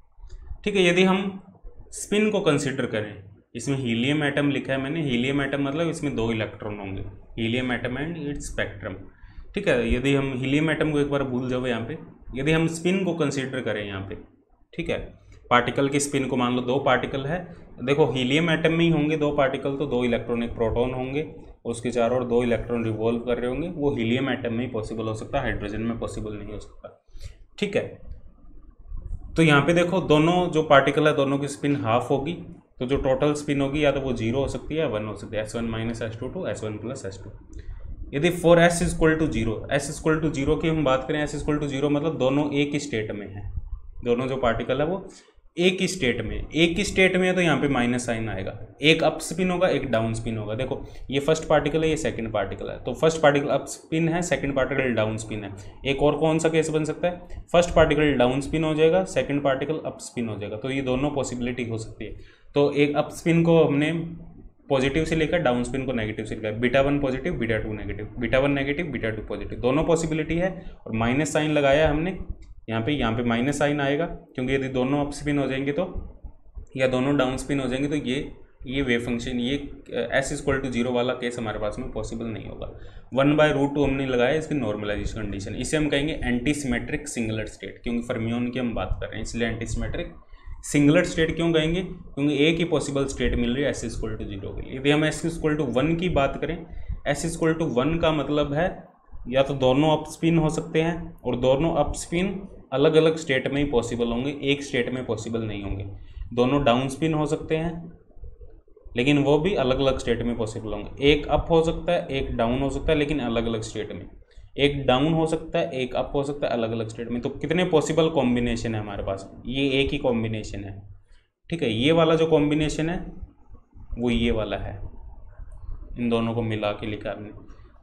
ठीक है, यदि हम स्पिन को कंसिडर करें, इसमें हीलियम एटम लिखा है मैंने, हीलियम एटम मतलब इसमें दो इलेक्ट्रॉन होंगे, helium atom and it's spectrum. ठीक है, यदि हम हीलियम एटम को एक बार भूल जाओ यहाँ पे, यदि हम स्पिन को कंसिडर करें यहाँ पे, ठीक है, पार्टिकल की स्पिन को मान लो दो पार्टिकल है, देखो हीलियम एटम में ही होंगे दो पार्टिकल, तो दो इलेक्ट्रॉन एक प्रोटॉन होंगे, उसके चारों ओर दो इलेक्ट्रॉन रिवॉल्व कर रहे होंगे। वो हीलियम एटम में ही पॉसिबल हो सकता है, हाइड्रोजन में पॉसिबल नहीं हो सकता। ठीक है, तो यहाँ पे देखो दोनों जो पार्टिकल है दोनों की स्पिन हाफ होगी, तो जो टोटल स्पिन होगी या तो वो जीरो हो सकती है या 1 हो सकती है, S1 - S2 to S1 + S2। यदि फॉर S = 0, S = 0 की हम बात करें, S = 0 मतलब दोनों एक ही स्टेट में है, दोनों जो पार्टिकल है वो एक ही स्टेट में, एक ही स्टेट में है, तो यहाँ पे माइनस साइन आएगा। एक अप स्पिन होगा, एक डाउन स्पिन होगा। देखो ये फर्स्ट पार्टिकल है, ये सेकंड पार्टिकल है, तो फर्स्ट पार्टिकल अप स्पिन है, सेकंड पार्टिकल डाउन स्पिन है। एक और कौन सा केस बन सकता है, फर्स्ट पार्टिकल डाउन स्पिन हो जाएगा, सेकंड पार्टिकल अप स्पिन हो जाएगा, तो ये दोनों पॉसिबिलिटी हो सकती है। तो एक अप स्पिन को हमने पॉजिटिव से लेकर, डाउन स्पिन को नेगेटिव से लेकर, β1 पॉजिटिव β2 नेगेटिव, β1 नेगेटिव β2 पॉजिटिव, दोनों पॉसिबिलिटी है। और माइनस साइन लगाया हमने यहाँ पे माइनस साइन आएगा, क्योंकि यदि दोनों अप स्पिन हो जाएंगे तो, या दोनों डाउन स्पिन हो जाएंगे तो ये वेव फंक्शन, ये S = 0 वाला केस हमारे पास में पॉसिबल नहीं होगा। 1/√2 हमने लगाया इसकी नॉर्मलाइजेशन कंडीशन, इसे हम कहेंगे एंटी सिमेट्रिक सिंगुलर स्टेट, क्योंकि फर्मियोन की हम बात कर रहे हैं इसलिए एंटी सिमेट्रिक सिंगुलर स्टेट क्यों कहेंगे, क्योंकि एक ही पॉसिबल स्टेट मिल रही है S = 0 के लिए। यदि हम S = 1 की बात करें, S = 1 का मतलब है या तो दोनों अप स्पिन हो सकते हैं, और दोनों अप स्पिन अलग अलग स्टेट में ही पॉसिबल होंगे, एक स्टेट में पॉसिबल नहीं होंगे। दोनों डाउन स्पिन हो सकते हैं लेकिन वो भी अलग अलग स्टेट में पॉसिबल होंगे। एक अप हो सकता है, एक डाउन हो सकता है, लेकिन अलग अलग स्टेट में। एक डाउन हो सकता है, एक अप हो सकता है, अलग अलग स्टेट में। तो कितने पॉसिबल कॉम्बिनेशन है हमारे पास, ये एक ही कॉम्बिनेशन है। ठीक है, ये वाला जो कॉम्बिनेशन है वो ये वाला है, इन दोनों को मिला के लिखा हमने।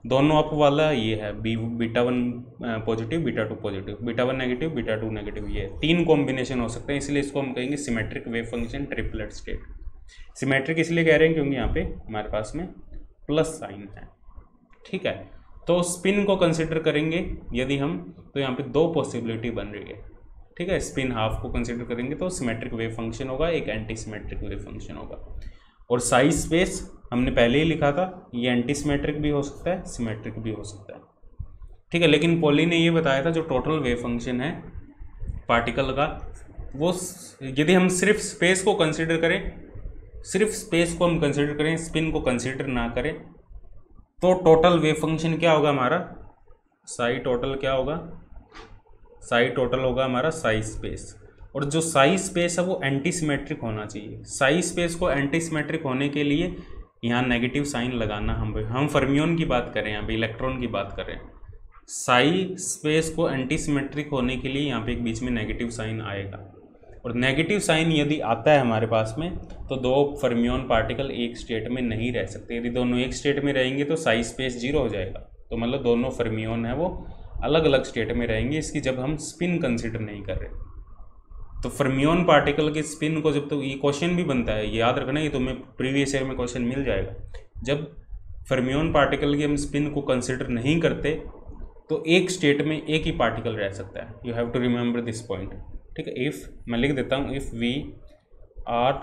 दोनों अप वाला ये है, β1 पॉजिटिव β2 पॉजिटिव, β1 नेगेटिव β2 नेगेटिव, ये तीन कॉम्बिनेशन हो सकते हैं, इसलिए इसको हम कहेंगे symmetric wave function triplet state. Symmetric इसलिए कह रहे हैं क्योंकि यहाँ पे हमारे पास में प्लस साइन है। ठीक है, तो स्पिन को कंसिडर करेंगे यदि हम, तो यहाँ पे दो पॉसिबिलिटी बन रही है। ठीक है, स्पिन हाफ को कंसिडर करेंगे तो सिमेट्रिक वेव फंक्शन होगा, एक एंटी सिमेट्रिक वेव फंक्शन होगा। और साइज स्पेस हमने पहले ही लिखा था, ये एंटी सिमेट्रिक भी हो सकता है, सिमेट्रिक भी हो सकता है, ठीक है। लेकिन पॉली ने ये बताया था जो टोटल वेव फंक्शन है पार्टिकल का, वो यदि हम सिर्फ स्पेस को कंसिडर करें, सिर्फ स्पेस को हम कंसिडर करें, स्पिन को कंसिडर ना करें, तो टोटल वेव फंक्शन क्या होगा हमारा, साई टोटल क्या होगा, साई टोटल होगा हमारा साई स्पेस। और जो साई स्पेस है वो एंटी सिमेट्रिक होना चाहिए। साई स्पेस को एंटी सिमेट्रिक होने के लिए यहाँ नेगेटिव साइन लगाना, हम फर्मियोन की बात करें, यहाँ पे इलेक्ट्रॉन की बात कर रहे हैं। साई स्पेस को एंटी सिमेट्रिक होने के लिए यहाँ पे एक बीच में नेगेटिव साइन आएगा, और नेगेटिव साइन यदि आता है हमारे पास में तो दो फर्मियोन पार्टिकल एक स्टेट में नहीं रह सकते। यदि दोनों एक स्टेट में रहेंगे तो साई स्पेस जीरो हो जाएगा, तो मतलब दोनों फर्मियोन है वो अलग अलग स्टेट में रहेंगे, इसकी जब हम स्पिन कंसिडर नहीं कर रहे। तो फर्मियोन पार्टिकल के स्पिन को जब, तो ये क्वेश्चन भी बनता है, ये याद रखना, ये तुम्हें प्रीवियस ईयर में क्वेश्चन मिल जाएगा। जब फर्मियोन पार्टिकल की हम स्पिन को कंसिडर नहीं करते तो एक स्टेट में एक ही पार्टिकल रह सकता है। You have to remember this point, ठीक है। इफ़ मैं लिख देता हूँ, if we are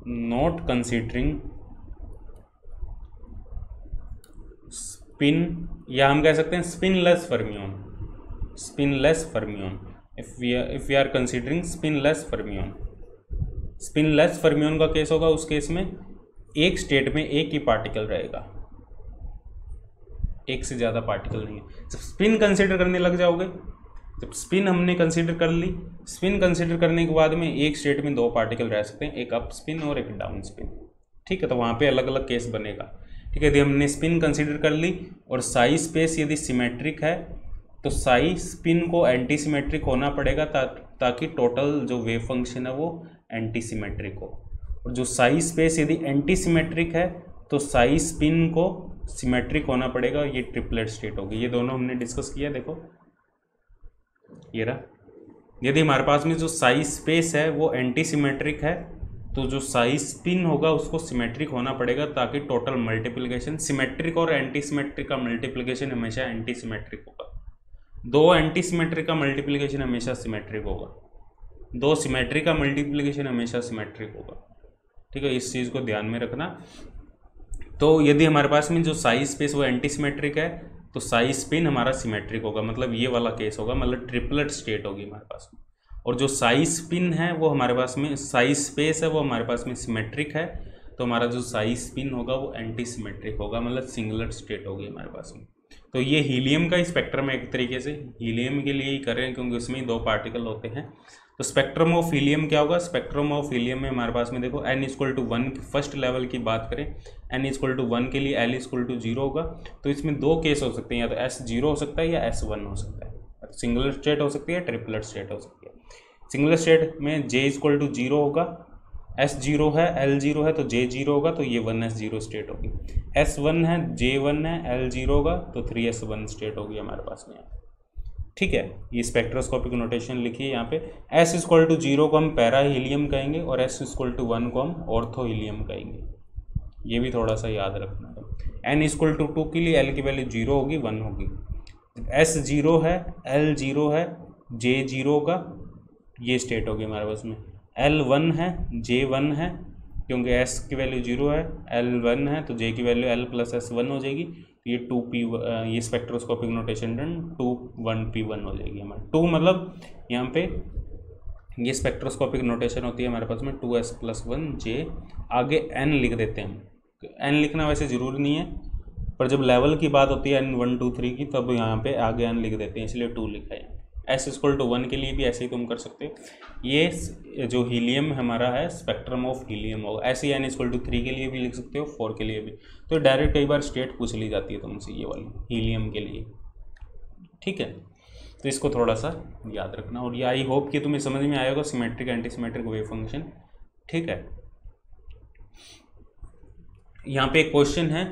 not considering spin, या हम कह सकते हैं spinless fermion, spinless fermion, if we are considering spinless fermion. Spinless fermion का केस होगा, उस केस में एक स्टेट में एक ही पार्टिकल रहेगा, एक से ज़्यादा पार्टिकल नहीं है। जब स्पिन कंसिडर करने लग जाओगे, जब स्पिन हमने कंसिडर कर ली, स्पिन कंसिडर करने के बाद में एक स्टेट में दो पार्टिकल रह सकते हैं, एक अप स्पिन और एक डाउन स्पिन, ठीक है। तो वहाँ पे अलग अलग केस बनेगा, ठीक है। यदि हमने स्पिन कंसिडर कर ली और साई स्पेस यदि सिमेट्रिक है तो साई स्पिन को एंटी सिमेट्रिक होना पड़ेगा ताकि टोटल जो वेव फंक्शन है वो एंटी सिमेट्रिक हो। और जो साई स्पेस यदि एंटी सिमेट्रिक है तो साई स्पिन को सिमेट्रिक होना पड़ेगा, ये ट्रिपलेट स्टेट होगी। ये दोनों हमने डिस्कस किया, देखो ये रहा। यदि हमारे पास में जो साई स्पेस है वो एंटी सिमेट्रिक है तो जो साई स्पिन होगा उसको सिमेट्रिक होना पड़ेगा ताकि टोटल मल्टीप्लिकेशन, सिमेट्रिक और एंटी सिमेट्रिक का मल्टीप्लिकेशन हमेशा एंटी सिमेट्रिक होगा, दो एंटी सिमेट्रिक का मल्टीप्लिकेशन हमेशा सिमेट्रिक होगा, दो सिमेट्रिक का मल्टीप्लिकेशन हमेशा सिमेट्रिक होगा, ठीक है। इस चीज़ को ध्यान में रखना। तो यदि हमारे पास में जो साई स्पेस वो एंटी सिमेट्रिक है तो साई स्पिन हमारा सिमेट्रिक होगा, मतलब ये वाला केस होगा, मतलब ट्रिपलेट स्टेट होगी हमारे पास में। और जो साई स्पिन है वो हमारे पास में, साई स्पेस है वो हमारे पास में सिमेट्रिक है, तो हमारा जो साई स्पिन होगा वो एंटी सिमेट्रिक होगा, मतलब सिंगलेट स्टेट होगी हमारे पास में। तो ये हीलियम का स्पेक्ट्रम है, एक तरीके से हीलियम के लिए ही कर रहे हैं क्योंकि उसमें दो पार्टिकल होते हैं। तो स्पेक्ट्रम ऑफ हीलियम क्या होगा, स्पेक्ट्रम ऑफ हीलियम में हमारे पास में देखो n = 1 फर्स्ट लेवल की बात करें, n = 1 के लिए l = 0 होगा। तो इसमें दो केस हो सकते हैं, या तो S0 हो सकता है या S1 हो सकता है, सिंगल स्टेट हो सकती है, ट्रिपलेट स्टेट हो सकती है। सिंगल स्टेट में J = 0 होगा, S0 है, L0 है तो J0 होगा, तो ये 1s0 स्टेट होगी। S1 है, J1 है, L0 होगा तो 3s1 स्टेट होगी हमारे पास में, ठीक है। ये स्पेक्ट्रोस्कोपिक नोटेशन लिखिए यहाँ पे। S = 0 को हम पैरा हीलियम कहेंगे और S = 1 को हम ऑर्थो हीलियम कहेंगे, ये भी थोड़ा सा याद रखना है। n = 2 के लिए L की वैल्यू 0 होगी, 1 होगी। S0 है, L0 है, J0 होगा, ये स्टेट होगी हमारे पास में। L1 है, J1 है, क्योंकि S की वैल्यू 0 है, L1 है तो J की वैल्यू L + S1 हो जाएगी, तो ये 2p, ये स्पेक्ट्रोस्कोपिक नोटेशन डन 2 1p1 हो जाएगी हमारे। 2 मतलब यहाँ पे ये स्पेक्ट्रोस्कोपिक नोटेशन होती है हमारे पास में 2s + 1 J, आगे n लिख देते हैं। n लिखना वैसे ज़रूरी नहीं है, पर जब लेवल की बात होती है n 1 2 3 की, तब यहाँ पे आगे n लिख देते हैं, इसलिए 2 लिखा है। S = 1 के लिए भी ऐसे ही तुम कर सकते हो। ये जो हीलियम हमारा है स्पेक्ट्रम ऑफ हीलियम होगा। ऐसे ही n = 3 के लिए भी लिख सकते हो, 4 के लिए भी। तो डायरेक्ट कई बार स्टेट पूछ ली जाती है तुमसे ये वाली हीलियम के लिए, ठीक है। तो इसको थोड़ा सा याद रखना, और ये आई होप कि तुम्हें समझ में आया होगा symmetric anti symmetric wave function, ठीक है। यहाँ पे एक क्वेश्चन है,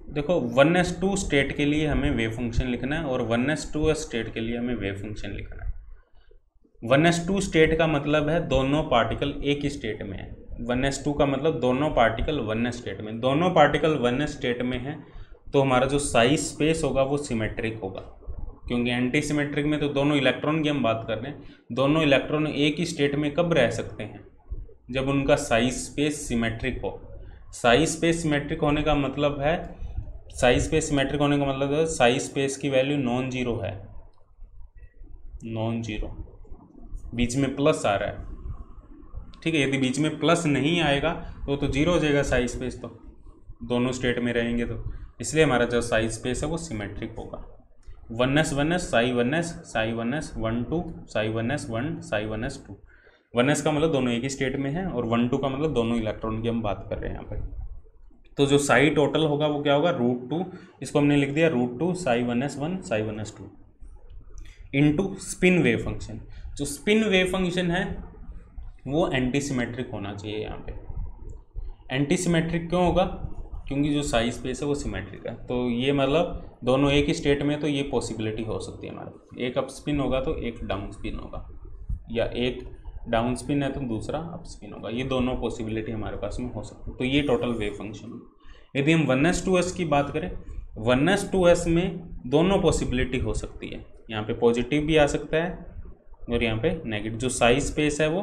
देखो 1s2 स्टेट के लिए हमें वेव फंक्शन लिखना है और 1s2 स्टेट के लिए हमें वेव फंक्शन लिखना है। 1s2 स्टेट का मतलब है दोनों पार्टिकल एक ही स्टेट में है। 1s2 का मतलब दोनों पार्टिकल 1s स्टेट में, दोनों पार्टिकल 1s स्टेट में है तो हमारा जो साइज स्पेस होगा वो सिमेट्रिक होगा, क्योंकि एंटी सिमेट्रिक में तो दोनों इलेक्ट्रॉन की हम बात कर रहे हैं, दोनों इलेक्ट्रॉन एक ही स्टेट में कब रह सकते हैं, जब उनका साइज स्पेस सिमेट्रिक हो। साइज स्पेस सिमेट्रिक होने का मतलब है, साइज स्पेस सिमेट्रिक होने का मतलब है साइज स्पेस की वैल्यू नॉन जीरो है, नॉन जीरो, बीच में प्लस आ रहा है, ठीक है। यदि बीच में प्लस नहीं आएगा तो जीरो हो जाएगा साइज स्पेस, तो दोनों स्टेट में रहेंगे, तो इसलिए हमारा जो साइज स्पेस है वो सिमेट्रिक होगा। 1s 1s Sai 1s Sai 1s 1 2 Sai 1s 1 Sai 1s 2। 1s का मतलब दोनों एक ही स्टेट में है और 1 2 का मतलब दोनों इलेक्ट्रॉन की हम बात कर रहे हैं यहाँ पर। तो जो साई टोटल होगा वो क्या होगा, √2, इसको हमने लिख दिया √2 Sai 1s 1 Sai 1s 2 into spin wave function. जो स्पिन वेव फंक्शन है वो एंटी सिमेट्रिक होना चाहिए यहाँ पे। एंटी सिमेट्रिक क्यों होगा, क्योंकि जो साइज स्पेस है वो सिमेट्रिक है, तो ये मतलब दोनों एक ही स्टेट में, तो ये पॉसिबिलिटी हो सकती है हमारे, एक अप स्पिन होगा तो एक डाउन स्पिन होगा, या एक डाउन स्पिन है तो दूसरा अप स्पिन होगा, ये दोनों पॉसिबिलिटी हमारे पास में हो सकती है। तो ये टोटल वेव फंक्शन है। यदि हम 1s 2s की बात करें, 1s 2s में दोनों पॉसिबिलिटी हो सकती है, यहाँ पे पॉजिटिव भी आ सकता है और यहाँ पे नेगेटिव। जो साइज स्पेस है वो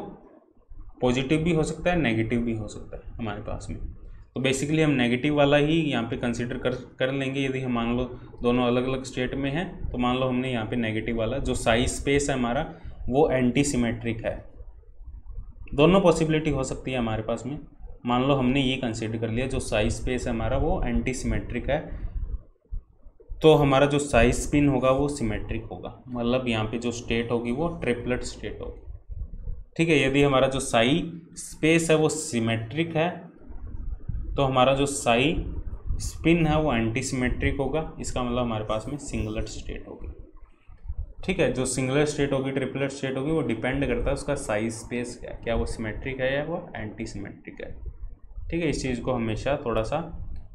पॉजिटिव भी हो सकता है, नेगेटिव भी हो सकता है हमारे पास में। तो बेसिकली हम नेगेटिव वाला ही यहाँ पे कंसीडर कर लेंगे। यदि हम मान लो दोनों अलग अलग स्टेट में हैं तो मान लो हमने यहाँ पे नेगेटिव वाला, जो साइज स्पेस है हमारा वो एंटी सिमेट्रिक है। दोनों पॉसिबिलिटी हो सकती है हमारे पास में। मान लो हमने ये कंसीडर कर लिया, जो साइज स्पेस है हमारा वो एंटी सिमेट्रिक है, तो हमारा जो साइज स्पिन होगा वो सिमेट्रिक होगा, मतलब यहाँ पे जो स्टेट होगी वो ट्रिपलेट स्टेट होगी, ठीक है। यदि हमारा जो साई स्पेस है वो सिमेट्रिक है तो हमारा जो साई स्पिन है वो एंटी सिमेट्रिक होगा, इसका मतलब हमारे पास में सिंगलेट स्टेट होगी, ठीक है। जो सिंगलेट स्टेट होगी, ट्रिपलेट स्टेट होगी, वो डिपेंड करता है उसका साइज स्पेस क्या वो सिमेट्रिक है या वो एंटी सिमेट्रिक है, ठीक है। इस चीज़ को हमेशा थोड़ा सा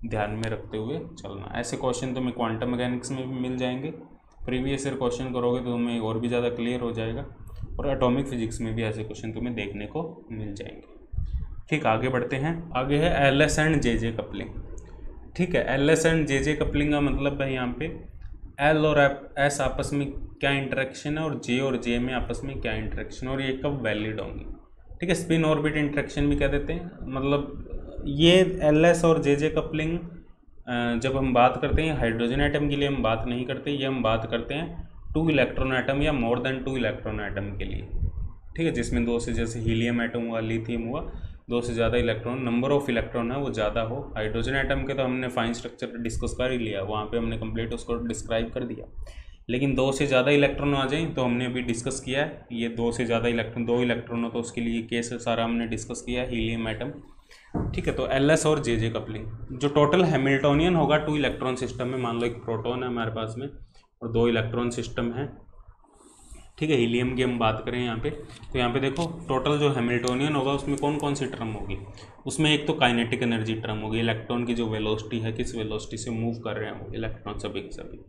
ध्यान में रखते हुए चलना। ऐसे क्वेश्चन तुम्हें क्वांटम मैकेनिक्स में भी मिल जाएंगे, प्रीवियस ईयर क्वेश्चन करोगे तो तुम्हें और भी ज़्यादा क्लियर हो जाएगा, और एटॉमिक फिजिक्स में भी ऐसे क्वेश्चन तुम्हें देखने को मिल जाएंगे, ठीक। आगे बढ़ते हैं। आगे है LS एंड JJ कपलिंग, ठीक है। LS एंड JJ कपलिंग का मतलब है यहाँ पे L और S आपस में क्या इंटरेक्शन है और J और J में आपस में क्या इंटरेक्शन, और ये कब वैलिड होंगी, ठीक है। स्पिन ऑर्बिट इंटरेक्शन भी कह देते हैं। मतलब ये LS और JJ कपलिंग जब हम बात करते हैं हाइड्रोजन एटम के लिए हम बात नहीं करते, ये हम बात करते हैं 2 इलेक्ट्रॉन एटम या मोर देन 2 इलेक्ट्रॉन एटम के लिए, ठीक है। जिसमें 2 से, जैसे हीलियम एटम हुआ, लिथियम हुआ, 2 से ज़्यादा इलेक्ट्रॉन, नंबर ऑफ इलेक्ट्रॉन है वो ज़्यादा हो। हाइड्रोजन एटम के तो हमने फाइन स्ट्रक्चर डिस्कस कर ही लिया, वहाँ पे हमने कंप्लीट उसको डिस्क्राइब कर दिया। लेकिन 2 से ज़्यादा इलेक्ट्रॉन आ जाएँ तो हमने अभी डिस्कस किया है, ये 2 से ज़्यादा इलेक्ट्रॉन, 2 इलेक्ट्रॉन हो तो उसके लिए केस सारा हमने डिस्कस किया है, हीलियम एटम, ठीक है। तो LS और JJ कपलिंग, जो टोटल हैमिल्टोनियन होगा 2 इलेक्ट्रॉन सिस्टम में, मान लो एक प्रोटॉन है हमारे पास में और 2 इलेक्ट्रॉन सिस्टम है, ठीक है। हीलियम की हम बात करें यहाँ पे, तो यहाँ पे देखो टोटल जो हैमिल्टोनियन होगा उसमें कौन कौन सी टर्म होगी। उसमें एक तो काइनेटिक एनर्जी टर्म होगी, इलेक्ट्रॉन की जो वेलोसिटी है, किस वेलोसिटी से मूव कर रहे हैं वो इलेक्ट्रॉन सभी के सभी।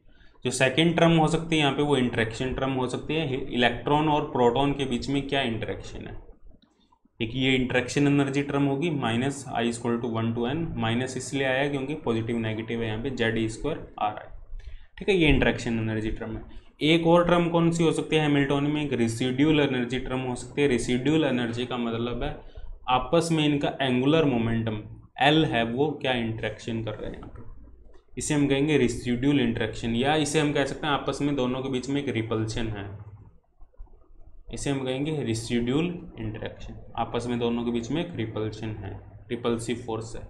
जो सेकेंड टर्म हो सकती है यहाँ पे वो इंटरेक्शन टर्म हो सकती है, इलेक्ट्रॉन और प्रोटॉन के बीच में क्या इंटरेक्शन है। एक ये इंटरेक्शन एनर्जी टर्म होगी, -I=1 to n, माइनस इसलिए आया क्योंकि पॉजिटिव नेगेटिव है यहाँ पे, Z² आ रहा है, ठीक है। ये इंटरेक्शन एनर्जी टर्म है। एक और टर्म कौन सी हो सकती है हैमिल्टोनियन में, एक रेसिड्यूल एनर्जी टर्म हो सकती है। रेसिड्यूल एनर्जी का मतलब है आपस में इनका एंगुलर मोमेंटम L है वो क्या इंटरेक्शन कर रहे हैं यहाँ पे, इसे हम कहेंगे रेसिड्यूल इंटरेक्शन, या इसे हम कह सकते हैं आपस में दोनों के बीच में एक रिपल्शन है, इसे हम कहेंगे रेसिड्यूल इंटरेक्शन, आपस में दोनों के बीच में एक रिपल्शन है, रिपल्सिव फोर्स है।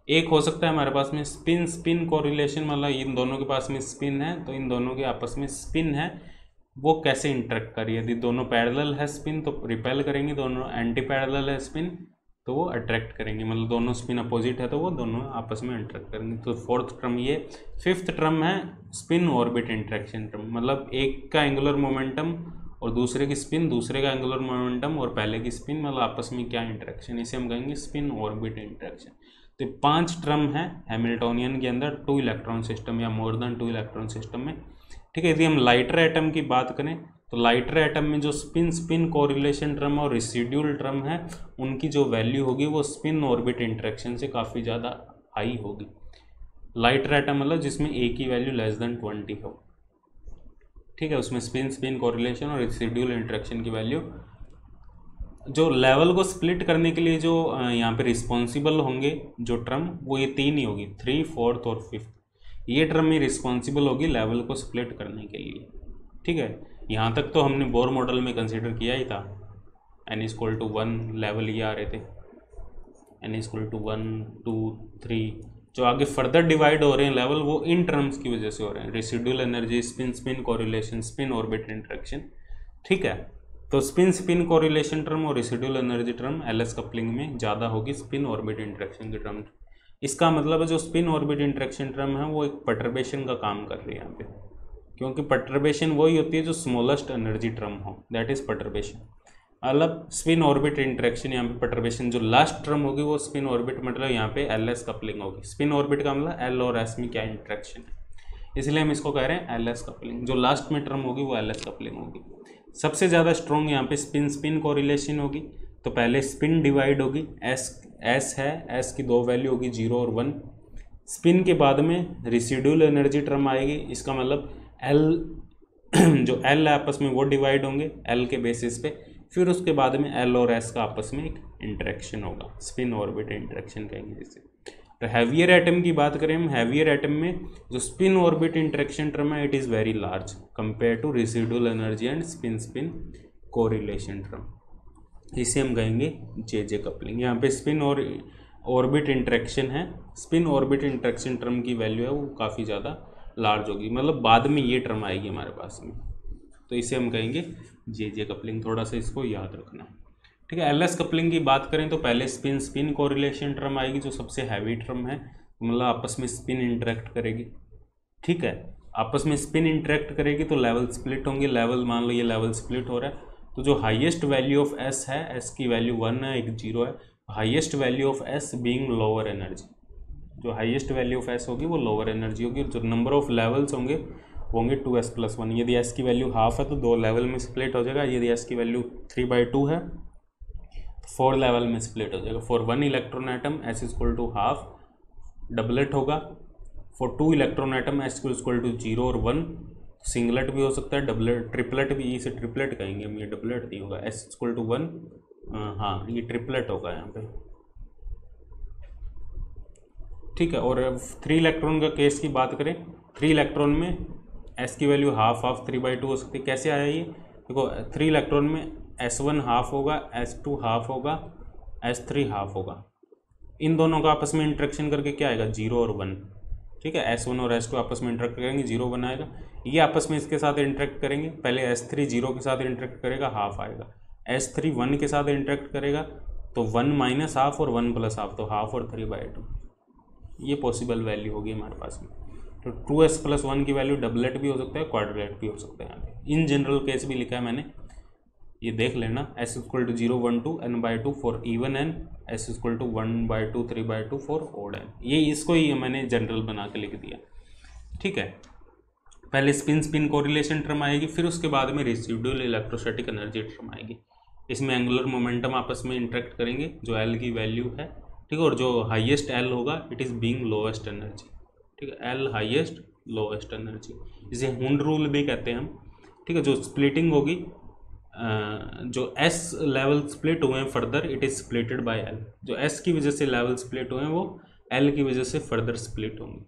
एक हो सकता है हमारे पास में स्पिन कोरिलेशन, मतलब इन दोनों के पास में स्पिन है तो इन दोनों के आपस में स्पिन है, वो कैसे इंटरेक्ट कर रही है। यदि दोनों पैरेलल है स्पिन तो रिपेल करेंगे, दोनों एंटी पैरेलल है स्पिन तो वो अट्रैक्ट करेंगे, मतलब दोनों स्पिन अपोजिट है तो वो दोनों आपस में इंटरेक्ट करेंगे। तो फोर्थ टर्म ये। फिफ्थ टर्म है स्पिन ऑर्बिट इंटरेक्शन टर्म, मतलब एक का एंगुलर मोमेंटम और दूसरे की स्पिन, दूसरे का एंगुलर मोमेंटम और पहले की स्पिन, मतलब आपस में क्या इंटरेक्शन, इसे हम कहेंगे स्पिन ऑर्बिट इंटरेक्शन। तो 5 टर्म है हैमिल्टोनियन के अंदर 2 इलेक्ट्रॉन सिस्टम या मोर देन 2 इलेक्ट्रॉन सिस्टम में, ठीक है। यदि हम लाइटर एटम की बात करें तो लाइटर एटम में जो स्पिन कोरिलेशन टर्म और रेसिड्यूल टर्म है उनकी जो वैल्यू होगी वो स्पिन ऑर्बिट इंटरेक्शन से काफ़ी ज़्यादा हाई होगी। लाइटर एटम मतलब जिसमें ए की वैल्यू लेस देन 20 हो, ठीक है, उसमें स्पिन स्पिन कोरिलेशन और रेसिड्यूल इंटरेक्शन की वैल्यू, जो लेवल को स्प्लिट करने के लिए जो यहाँ पे रिस्पॉन्सिबल होंगे जो टर्म, वो ये तीन ही होगी, 3, 4 और 5। ये टर्म ही रिस्पॉन्सिबल होगी लेवल को स्प्लिट करने के लिए। ठीक है, यहाँ तक तो हमने बोर मॉडल में कंसिडर किया ही था। n=1 लेवल ये आ रहे थे, n=1, 2, 3। जो आगे फर्दर डिवाइड हो रहे हैं लेवल, वो इन टर्म्स की वजह से हो रहे हैं, residual energy, spin spin correlation, spin orbit interaction. ठीक है, तो स्पिन स्पिन कोरिलेशन टर्म और residual energy term LS coupling में ज़्यादा होगी स्पिन ऑर्बिट इंटरेक्शन की टर्म। इसका मतलब है जो स्पिन ऑर्बिट इंटरेक्शन टर्म है वो एक पर्टर्बेशन का काम कर रही है यहाँ पे, क्योंकि पर्टर्बेशन वही होती है जो स्मॉलेस्ट एनर्जी टर्म हो, दैट इज पर्टर्बेशन। मतलब स्पिन ऑर्बिट इंटरेक्शन यहाँ पे पर्टर्बेशन, जो लास्ट टर्म होगी वो स्पिन ऑर्बिट, मतलब यहाँ पे एलएस कपलिंग होगी। स्पिन ऑर्बिट का मतलब एल और एस में क्या इंटरेक्शन है, इसलिए हम इसको कह रहे हैं एलएस कपलिंग। जो लास्ट में टर्म होगी वो एलएस कपलिंग होगी। सबसे ज़्यादा स्ट्रॉन्ग यहाँ पे स्पिन स्पिन कोरिलेशन होगी। तो पहले स्पिन डिवाइड होगी, एस है, एस की दो वैल्यू होगी 0 और 1। स्पिन के बाद में रेसिड्यूल एनर्जी टर्म आएगी, इसका मतलब एल जो एल है आपस में वो डिवाइड होंगे एल के बेसिस पे। फिर उसके बाद में एल और एस का आपस में एक इंटरेक्शन होगा, स्पिन ऑर्बिट इंटरेक्शन कहेंगे इसे। तो हैवियर एटम की बात करें हम, हैवियर एटम में जो स्पिन ऑर्बिट इंटरेक्शन टर्म है it is very large compare to residual energy and spin spin correlation term, इसे हम कहेंगे जे कपलिंग। यहाँ पे स्पिन और ऑर्बिट इंटरेक्शन है, स्पिन ऑर्बिट इंटरेक्शन टर्म की वैल्यू है वो काफ़ी ज़्यादा लार्ज होगी, मतलब बाद में ये टर्म आएगी हमारे पास में, तो इसे हम कहेंगे जे कपलिंग। थोड़ा सा इसको याद रखना। ठीक है, एलएस कपलिंग की बात करें तो पहले स्पिन स्पिन कोरिलेशन टर्म आएगी जो सबसे हैवी टर्म है, मतलब आपस में स्पिन इंटरेक्ट करेगी। ठीक है, आपस में स्पिन इंटरेक्ट करेगी तो लेवल स्प्लिट होंगे। लेवल मान लो ये लेवल स्प्लिट हो रहा है, तो जो हाईएस्ट वैल्यू ऑफ एस है, एस की वैल्यू 1 है, एक 0 है, highest value of S being lower energy, जो हाईएस्ट वैल्यू ऑफ एस होगी वो लोअर एनर्जी होगी। और जो नंबर ऑफ लेवल्स होंगे 2s+1। यदि एस की वैल्यू हाफ है तो 2 लेवल में स्प्लिट हो जाएगा। यदि एस की वैल्यू 3/2 है तो 4 लेवल में स्प्लिट हो जाएगा। For 1 electron atom s=½ doublet होगा। फॉर 2 इलेक्ट्रॉन एटम s=0 और 1, सिंगलेट भी हो सकता है, डबलेट, ट्रिपलेट भी, इसे ट्रिपलेट कहेंगे हम, ये डबलेट नहीं होगा। s=1, हाँ ये ट्रिपलेट होगा यहाँ पे। ठीक है, और 3 इलेक्ट्रॉन का केस की बात करें, 3 इलेक्ट्रॉन में s की वैल्यू हाफ 3/2 हो सकती है। कैसे आया ये, देखो 3 इलेक्ट्रॉन में s1 हाफ होगा, s2 हाफ होगा, s3 हाफ होगा। इन दोनों का आपस में इंटरेक्शन करके क्या आएगा, 0 और 1। ठीक है, s1 और s2 आपस में इंटरेक्ट करेंगे, 0 1 आएगा। ये आपस में इसके साथ इंटरेक्ट करेंगे, पहले s3 0 के साथ इंटरेक्ट करेगा, हाफ आएगा। s3 1 के साथ इंटरेक्ट करेगा तो 1 - हाफ और 1 + हाफ, तो हाफ और 3/2। ये पॉसिबल वैल्यू होगी हमारे पास में। तो 2s+1 की वैल्यू डबलेट भी हो सकता है, क्वाड्रेट भी हो सकता है। यहाँ पे इन जनरल केस भी लिखा है मैंने, ये देख लेना। s=0, 1, 2, n/2 for even n, s=1/2, 3/2 for odd n। ये इसको ही मैंने जनरल बना के लिख दिया। ठीक है, पहले स्पिन स्पिन कोरिलेशन टर्म आएगी, फिर उसके बाद में रेसिड्यूल इलेक्ट्रोस्टैटिक एनर्जी टर्म आएगी। इसमें एंगुलर मोमेंटम आपस में इंटरेक्ट करेंगे, जो एल की वैल्यू है। ठीक है, और जो हाईएस्ट एल होगा it is being lowest energy. ठीक है, एल हाईएस्ट लोएस्ट एनर्जी, इसे हुंड रूल भी कहते हैं हम। ठीक है, जो स्प्लिटिंग होगी, जो एस लेवल स्प्लिट हुए हैं further, it is splitted by L. जो एस की वजह से लेवल स्प्लिट हुए हैं वो एल की वजह से फर्दर स्प्लिट होंगे।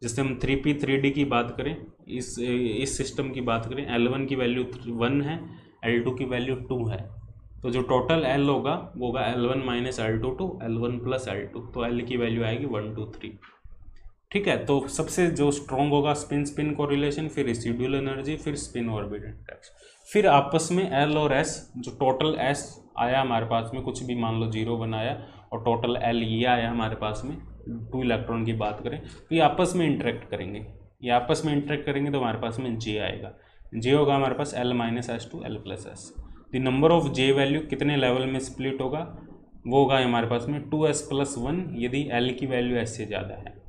जैसे हम 3p 3d की बात करें, इस सिस्टम की बात करें, L1 की वैल्यू 1 है, L2 की वैल्यू 2 है, तो जो टोटल L होगा वो होगा L1 - L2 to L1 + L2, तो L की वैल्यू आएगी 1, 2, 3। ठीक है, तो सबसे जो स्ट्रॉन्ग होगा स्पिन स्पिन कोरिलेशन, फिर रेसिड्यूल एनर्जी, फिर स्पिन ऑर्बिट इंटरेक्शन, फिर आपस में L और S, जो टोटल S आया हमारे पास में, कुछ भी मान लो 0 1 आया, और टोटल L ये आया हमारे पास में, 2 इलेक्ट्रॉन की बात करें, तो ये आपस में इंटरेक्ट करेंगे। ये आपस में इंटरेक्ट करेंगे तो हमारे पास में J आएगा। J होगा हमारे पास L - S to L + S। The number of J value कितने लेवल में स्प्लिट होगा, वो होगा हमारे पास में 2s+1 यदि L की वैल्यू S से ज़्यादा है,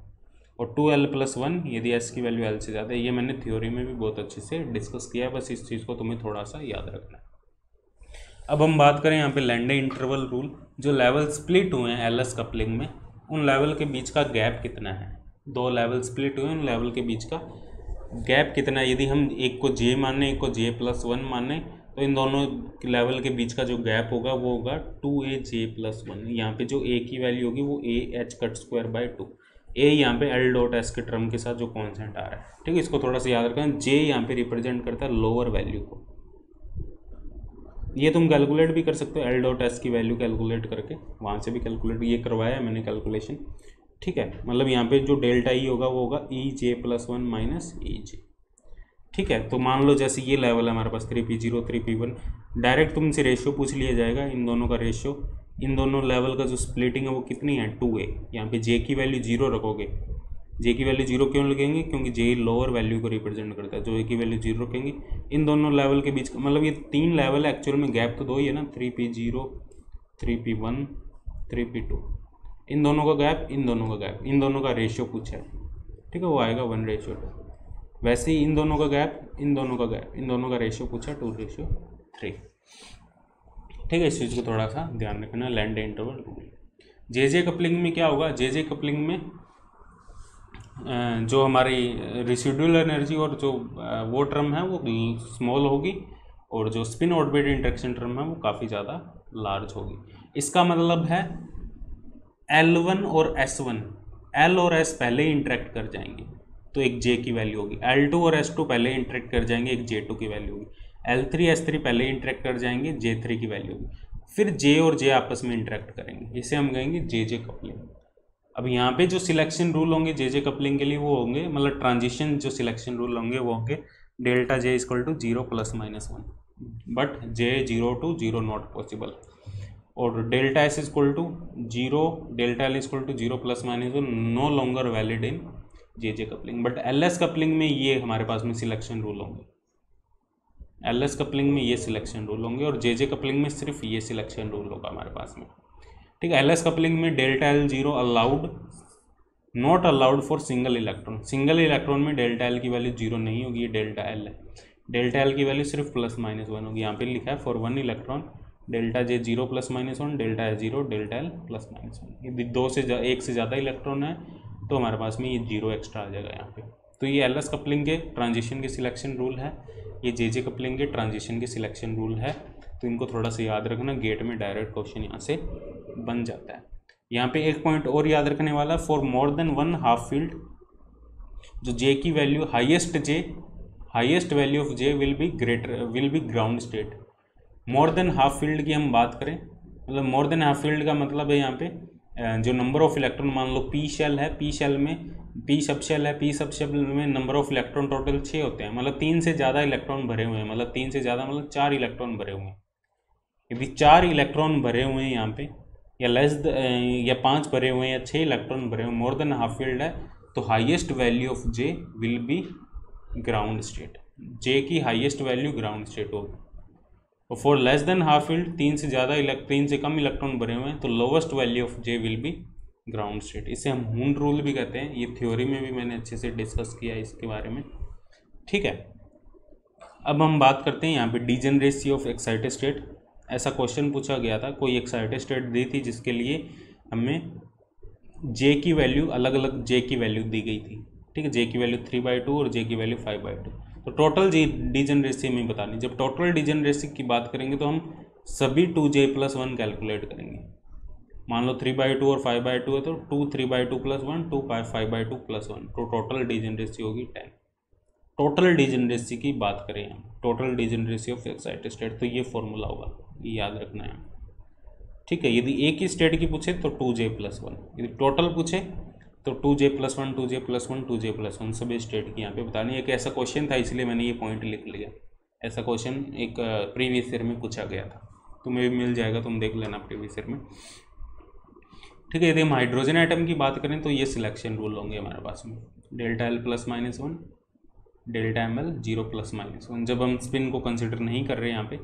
और 2l+1 यदि s की वैल्यू l से ज़्यादा है। ये मैंने थ्योरी में भी बहुत अच्छे से डिस्कस किया है, बस इस चीज़ को तुम्हें थोड़ा सा याद रखना है। अब हम बात करें यहाँ पे लैंडे इंटरवल रूल। जो लेवल स्प्लिट हुए हैं एलएस कपलिंग में, उन लेवल के बीच का गैप कितना है। 2 लेवल स्प्लिट हुए हैं, उन लेवल के बीच का गैप कितना है, यदि हम एक को जे माने एक को J+1 माने तो इन दोनों लेवल के बीच का जो गैप होगा वो होगा 2AJ+1। यहाँ पे जो ए की वैल्यू होगी वो AH²/2। ए यहाँ पे L.S के टर्म के साथ जो कॉन्सेंट आ रहा है, ठीक है। इसको थोड़ा सा याद रखें, जे यहाँ पे रिप्रेजेंट करता है लोअर वैल्यू को। ये तुम कैलकुलेट भी कर सकते हो, L.S की वैल्यू कैलकुलेट करके, वहाँ से भी कैलकुलेट, ये करवाया है मैंने कैलकुलेशन, ठीक है। मतलब यहाँ पे जो डेल्टा ई होगा वो होगा EJ+1 - EJ, ठीक है। तो मान लो जैसे ये लेवल है हमारे पास 3P0 3P1, डायरेक्ट तुमसे रेशियो पूछ लिया जाएगा इन दोनों का रेशियो, इन दोनों लेवल का जो स्प्लिटिंग है वो कितनी है 2A। यहाँ पे जे की वैल्यू 0 रखोगे, जे की वैल्यू 0 क्यों लगेंगे, क्योंकि जे लोअर वैल्यू को रिप्रेजेंट करता है, जो ए की वैल्यू 0 रखेंगे। इन दोनों लेवल के बीच मतलब ये 3 लेवल है एक्चुअल में, गैप तो 2 ही है ना, 3P0 3P1 3P2, इन दोनों का गैप, इन दोनों का गैप, इन दोनों का रेशियो पूछा है, ठीक है, वो आएगा 1:2। वैसे ही इन दोनों का गैप, इन दोनों का गैप, इन दोनों का रेशियो पूछा 2:3, ठीक है। इस चीज़ को थोड़ा सा ध्यान रखना, land interval rule. J coupling में क्या होगा, जे कपलिंग में जो हमारी रेसिडुअल एनर्जी और जो वो टर्म है वो स्मॉल होगी, और जो स्पिन ऑर्बिट इंटरेक्शन टर्म है वो काफ़ी ज़्यादा लार्ज होगी। इसका मतलब है L1 और S1, L और S पहले इंटरेक्ट कर जाएंगे तो एक J की वैल्यू होगी, L2 और S2 पहले इंटरेक्ट कर जाएंगे, एक J2 की वैल्यू होगी, L3 S3 पहले इंटरेक्ट कर जाएंगे, J3 की वैल्यू होगी, फिर J और J आपस में इंटरेक्ट करेंगे, इसे हम कहेंगे जे कपलिंग। अब यहाँ पे जो सिलेक्शन रूल होंगे जे कपलिंग के लिए वो होंगे, मतलब ट्रांजिशन जो सिलेक्शन रूल होंगे वो होंगे delta J = 0 +-1, but J 0 to 0 not possible, और delta S = 0, delta L = 0 +-1 no longer valid in J coupling. But LS coupling में ये हमारे पास में सिलेक्शन रूल होंगे, LS कपलिंग में ये सिलेक्शन रूल होंगे, और जे कपलिंग में सिर्फ ये सिलेक्शन रूल होगा हमारे पास में, ठीक है। LS कपलिंग में delta L 0 allowed, not allowed for single electron, single electron में डेल्टा L की वैल्यू 0 नहीं होगी, ये डेल्टा L है, डेल्टा L की वैल्यू सिर्फ +-1 होगी। यहाँ पे लिखा है for 1 electron delta J 0 +-1, delta L 0, delta L +-1। यदि 1 से ज़्यादा इलेक्ट्रॉन है तो हमारे पास में ये 0 एक्स्ट्रा आ जाएगा यहाँ पे। तो ये LS कपलिंग के ट्रांजिशन के सिलेक्शन रूल है, ये जे कपलिंग के ट्रांजिशन के सिलेक्शन रूल है, तो इनको थोड़ा सा याद रखना, गेट में डायरेक्ट क्वेश्चन यहाँ से बन जाता है। यहाँ पे एक पॉइंट और याद रखने वाला, for more than 1 half field, जो J की value highest value of J will be ground state. More than half field की हम बात करें, मतलब मोर देन हाफ फील्ड का मतलब है यहाँ पे जो नंबर ऑफ इलेक्ट्रॉन, मान लो P शेल है, P शेल में P सब शेल है, P सब शेल में नंबर ऑफ इलेक्ट्रॉन टोटल 6 होते हैं, मतलब 3 से ज़्यादा इलेक्ट्रॉन भरे हुए हैं, मतलब 3 से ज़्यादा मतलब 4 इलेक्ट्रॉन भरे हुए हैं। यदि 4 इलेक्ट्रॉन भरे हुए हैं यहाँ पे, या 5 भरे हुए हैं या 6 इलेक्ट्रॉन भरे हुए, मोर देन हाफ फील्ड है, तो highest value of J will be ground state, J की हाईएस्ट वैल्यू ग्राउंड स्टेट होगी। और for less than half field, 3 से कम इलेक्ट्रॉन भरे हुए हैं, तो lowest value of J will be ground state. इसे हम हून रूल भी कहते हैं, ये थ्योरी में भी मैंने अच्छे से डिस्कस किया है इसके बारे में, ठीक है। अब हम बात करते हैं यहाँ पे डीजेनरेसी ऑफ एक्साइटेड स्टेट। ऐसा क्वेश्चन पूछा गया था, कोई एक्साइटेड स्टेट दी थी जिसके लिए हमें J की वैल्यू अलग अलग J की वैल्यू दी गई थी, ठीक है, J की वैल्यू 3/2 और J की वैल्यू 5/2। तो टोटल डीजेनरेसी हमें बतानी, जब टोटल डीजेनरेसी की बात करेंगे तो हम सभी 2J+1 कैलकुलेट करेंगे। मान लो 3/2 और 5/2 है तो 2 3/2 + 1 2 5/2 + 1, तो टोटल डीजेनरेसी होगी 10। टोटल डीजेनरेसी की बात करें हम, total degeneracy of excited state, तो ये फॉर्मूला होगा, ये याद रखना है, ठीक है। यदि एक ही स्टेट की पूछे तो 2J+1, यदि टोटल पूछे तो 2J+1 2J+1 2J+1 सभी स्टेट की यहाँ पे बतानी है। एक ऐसा क्वेश्चन था इसलिए मैंने ये पॉइंट लिख लिया, ऐसा क्वेश्चन एक प्रीवियस ईयर में पूछा गया था, तुम्हें भी मिल जाएगा, तुम देख लेना प्रीवियस ईयर में, ठीक है। यदि हम हाइड्रोजन आइटम की बात करें तो ये सिलेक्शन रूल होंगे हमारे पास में, डेल्टा L +-1, डेल्टा ML 0 +-1। जब हम स्पिन को कंसिडर नहीं कर रहे हैं यहाँ पे,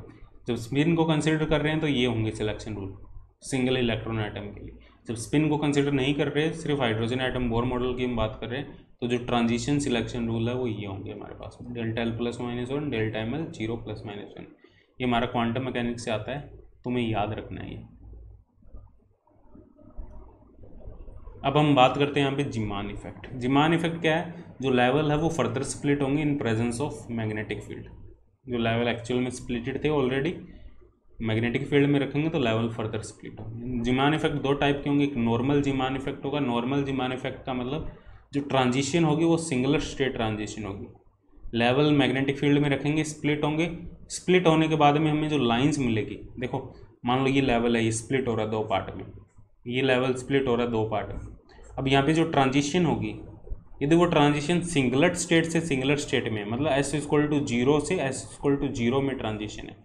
जब स्पिन को कंसिडर कर रहे हैं तो ये होंगे selection rule single electron item के लिए। जब स्पिन को कंसिडर नहीं कर रहे, सिर्फ हाइड्रोजन आइटम बोर मॉडल की हम बात कर रहे हैं, तो जो ट्रांजिशन सिलेक्शन रूल है वो ये होंगे हमारे पास में, डेल्टा L +-1, डेल्टा ML 0 +-1। ये हमारा क्वांटम मैकेनिक्स से आता है, तुम्हें याद रखना है ये। अब हम बात करते हैं यहाँ पे जीमान इफेक्ट। जीमान इफेक्ट क्या है, जो लेवल है वो फर्दर स्प्लिट होंगे in presence of magnetic field. जो लेवल एक्चुअल में स्प्लिटेड थे ऑलरेडी, मैग्नेटिक फील्ड में रखेंगे तो लेवल फर्दर स्प्लिट होंगे। जीमान इफेक्ट दो टाइप के होंगे, एक नॉर्मल जीमान इफेक्ट होगा। नॉर्मल जीमान इफेक्ट का मतलब जो ट्रांजिशन होगी वो सिंगुलर स्टेट ट्रांजिशन होगी। लेवल मैग्नेटिक फील्ड में रखेंगे, स्प्लिट होंगे, स्प्लिट होने के बाद में हमें जो लाइंस मिलेगी, देखो मान लो ये लेवल है, ये स्प्लिट हो रहा है दो पार्ट में, ये लेवल स्प्लिट हो रहा है दो पार्ट में। अब यहाँ पे जो ट्रांजिशन होगी, यदि वो ट्रांजिशन सिंगुलर स्टेट से सिंगुलर स्टेट में, मतलब एस इक्वल टू जीरो से एस इक्वल टू जीरो में ट्रांजिशन है।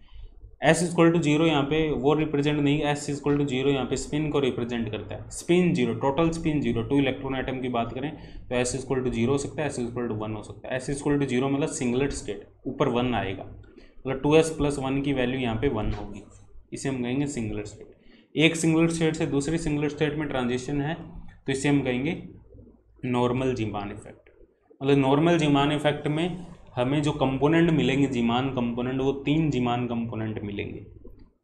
एस इक्वल टू जीरो यहाँ पे वो रिप्रेजेंट नहीं, एस इक्वल टू जीरो यहाँ पे स्पिन को रिप्रेजेंट करता है। Spin zero, total spin zero, 2 electron atom की बात करें तो एस इक्वल टू जीरो हो सकता है, एस इक्वल टू 1 हो सकता है। एस इक्वल टू जीरो मतलब सिंगुलर स्टेट, ऊपर 1 आएगा, मतलब 2s प्लस 1 की वैल्यू यहाँ पे 1 होगी, इसे हम कहेंगे सिंगुलर स्टेट। एक सिंगुलर स्टेट से दूसरी सिंगुलर स्टेट में ट्रांजिशन है तो इसे हम कहेंगे नॉर्मल जीमान इफेक्ट। मतलब नॉर्मल जीमान इफेक्ट में हमें जो कंपोनेंट मिलेंगे जीमान कंपोनेंट, वो 3 जीमान कंपोनेंट मिलेंगे,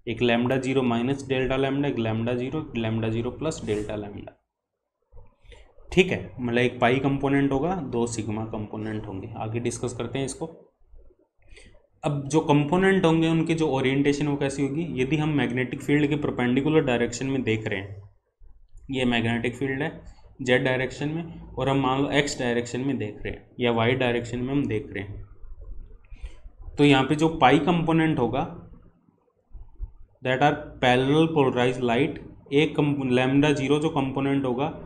एक lambda zero minus delta lambda, एक lambda zero plus delta lambda. ठीक है, मतलब एक पाई कंपोनेंट होगा, 2 सिग्मा कंपोनेंट होंगे। आगे डिस्कस करते हैं इसको। अब जो कंपोनेंट होंगे उनकी जो ओरिएंटेशन वो कैसी होगी, यदि हम मैग्नेटिक फील्ड के परपेंडिकुलर डायरेक्शन में देख रहे हैं, ये मैग्नेटिक फील्ड है जेड डायरेक्शन में, और हम मान लो एक्स डायरेक्शन में देख रहे हैं या वाई डायरेक्शन में हम देख रहे हैं, तो यहाँ पे जो पाई कंपोनेंट होगा that are parallel polarise light, एक लैम्डा जीरो जो कंपोनेंट होगा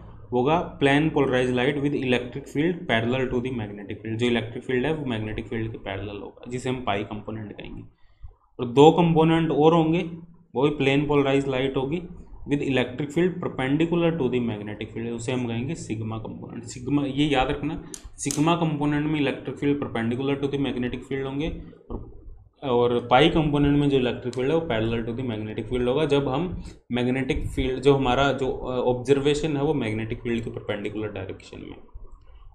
plane polarise light with electric field parallel to the magnetic field. जो इलेक्ट्रिक फील्ड है वो मैग्नेटिक फील्ड के पैरेलल होगा, जिसे हम पाई कंपोनेंट कहेंगे। और 2 कंपोनेंट और होंगे, वो भी प्लेन पोलराइज लाइट होगी with electric field perpendicular to the magnetic field, उसे हम कहेंगे सिग्मा कंपोनेंट। सिग्मा, ये याद रखना, सिग्मा कंपोनेंट में electric field perpendicular to the magnetic field होंगे, और पाई कंपोनेंट में जो इलेक्ट्रिक फील्ड है वो parallel to the magnetic field होगा, जब हम मैग्नेटिक फील्ड, जो हमारा जो ऑब्जर्वेशन है वो मैग्नेटिक फील्ड के परपेंडिकुलर डायरेक्शन में।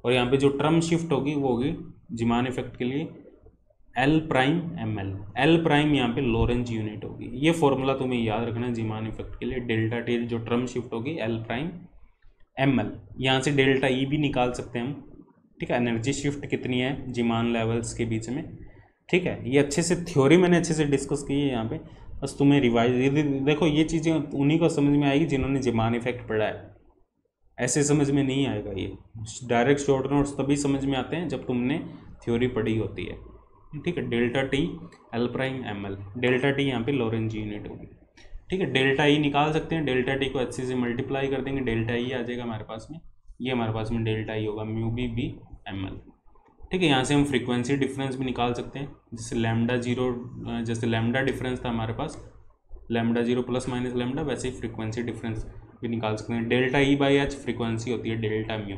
और यहाँ पे जो टर्म शिफ्ट होगी वो होगी जीमान इफेक्ट के लिए L prime M L. L prime यहाँ पे लॉरेंज यूनिट होगी, ये फॉर्मूला तुम्हें याद रखना है जीमान इफेक्ट के लिए। डेल्टा टी जो टर्म शिफ्ट होगी एल प्राइम एम एल, यहाँ से डेल्टा ई भी निकाल सकते हैं हम। ठीक है, एनर्जी शिफ्ट कितनी है जीमान लेवल्स के बीच में। ठीक है, ये अच्छे से थ्योरी मैंने अच्छे से डिस्कस की है यहाँ पे, बस तुम्हें रिवाइज, देखो ये चीज़ें उन्हीं को समझ में आएगी जिन्होंने जीमान इफेक्ट पढ़ा है, ऐसे समझ में नहीं आएगा। ये डायरेक्ट शॉर्ट नोट्स तभी समझ में आते हैं जब तुमने थ्योरी पढ़ी होती है। ठीक है, delta T L prime M L, delta T यहाँ पे लॉरेंज यूनिट होगी। ठीक है, डेल्टा ई निकाल सकते हैं, डेल्टा टी को एच से मल्टीप्लाई कर देंगे, डेल्टा ई आ जाएगा हमारे पास में, ये हमारे पास में डेल्टा ई होगा mu B B M L. ठीक है, यहाँ से हम फ्रीक्वेंसी डिफरेंस भी निकाल सकते हैं, जैसे लैम्डा जीरो, जैसे लैम्डा डिफरेंस था हमारे पास lambda zero plus minus lambda, वैसे ही फ्रीक्वेंसी डिफरेंस भी निकाल सकते हैं। Delta E by H frequency होती है डेल्टा म्यू,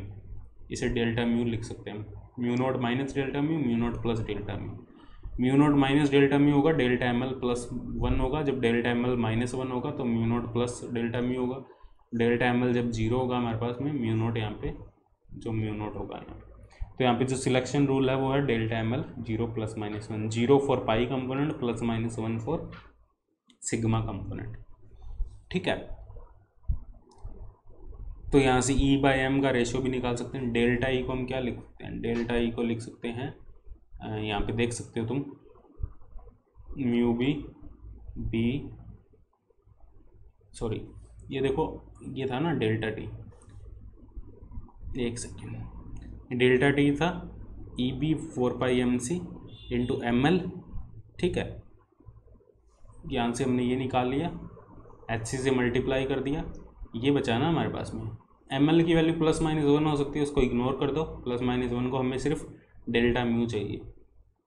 इसे डेल्टा म्यू लिख सकते हैं। Mu naught minus delta mu naught plus delta mu. Mu naught minus delta mu होगा, डेल्टा एम एल प्लस 1 होगा, जब डेल्टा एम एल माइनस 1 होगा तो mu naught plus delta mu होगा। डेल्टा एम एल जब जीरो होगा हमारे पास में, म्यू नोट यहाँ पे जो म्यू नोट होगा यहाँ पे, तो यहाँ पे जो सिलेक्शन रूल है वो है delta M L zero plus minus 1, 0 for pi component plus minus 1 for sigma component. ठीक है, तो यहाँ से ई बाई एम का रेशियो भी निकाल सकते हैं। डेल्टा ई को हम क्या लिख सकते हैं, डेल्टा ई को लिख सकते हैं, यहाँ पे देख सकते हो तुम, म्यू बी बी, सॉरी ये देखो ये था ना डेल्टा टी, एक सेकेंड, डेल्टा टी था E B 4 pi M C into M L. ठीक है, यहाँ से हमने ये निकाल लिया, एच सी से मल्टीप्लाई कर दिया, ये बचा ना हमारे पास में। एम एल की वैल्यू प्लस माइनस 1 हो सकती है, उसको इग्नोर कर दो, प्लस माइनस 1 को हमें सिर्फ डेल्टा म्यू चाहिए,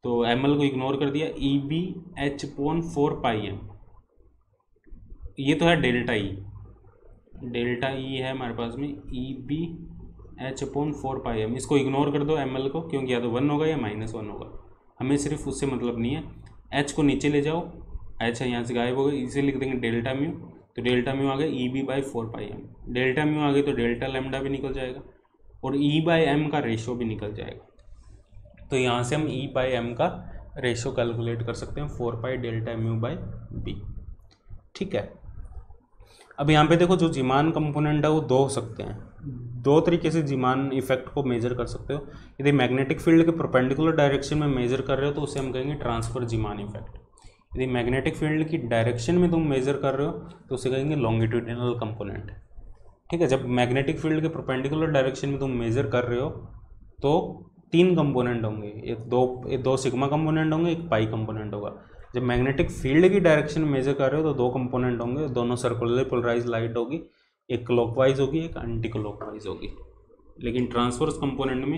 तो एम एल को इग्नोर कर दिया। ई बी एच पोन 4 पाई एम, ये तो है डेल्टा ई, डेल्टा ई है हमारे पास में ई बी एच पोन 4 पाई एम, इसको इग्नोर कर दो एम एल को, क्योंकि या तो 1 होगा या माइनस 1 होगा, हमें सिर्फ उससे मतलब नहीं है। एच को नीचे ले जाओ, एच है यहाँ से गायब हो गई, इसे लिख देंगे डेल्टा म्यू, तो डेल्टा म्यू आ गया E B by 4 pi M. Delta mu आ गई तो डेल्टा लैम्डा भी निकल जाएगा और ई बाई एम का रेशियो भी निकल जाएगा। तो यहाँ से हम ई बाई एम का रेशियो कैलकुलेट कर सकते हैं, 4 pi delta mu by B. ठीक है, अब यहाँ पे देखो जो जीमान कंपोनेंट है वो दो हो सकते हैं, दो तरीके से जीमान इफेक्ट को मेजर कर सकते हो। यदि मैग्नेटिक फील्ड के परपेंडिकुलर डायरेक्शन में मेजर कर रहे हो तो उसे हम कहेंगे ट्रांसफर जीमान इफेक्ट। यदि मैग्नेटिक फील्ड की डायरेक्शन में तुम मेजर कर रहे हो तो उसे कहेंगे लॉन्गिट्यूडिनल कंपोनेंट। ठीक है, जब मैग्नेटिक फील्ड के परपेंडिकुलर डायरेक्शन में तुम मेजर कर रहे हो तो तीन कंपोनेंट होंगे, एक दो सिग्मा कंपोनेंट होंगे, एक पाई कंपोनेंट होगा। जब मैग्नेटिक फील्ड की डायरेक्शन में मेजर कर रहे हो तो दो कंपोनेंट होंगे, दोनों सर्कुलर पोलराइज लाइट होगी, एक क्लॉकवाइज होगी एक एंटी क्लॉकवाइज होगी। लेकिन ट्रांसवर्स कंपोनेंट में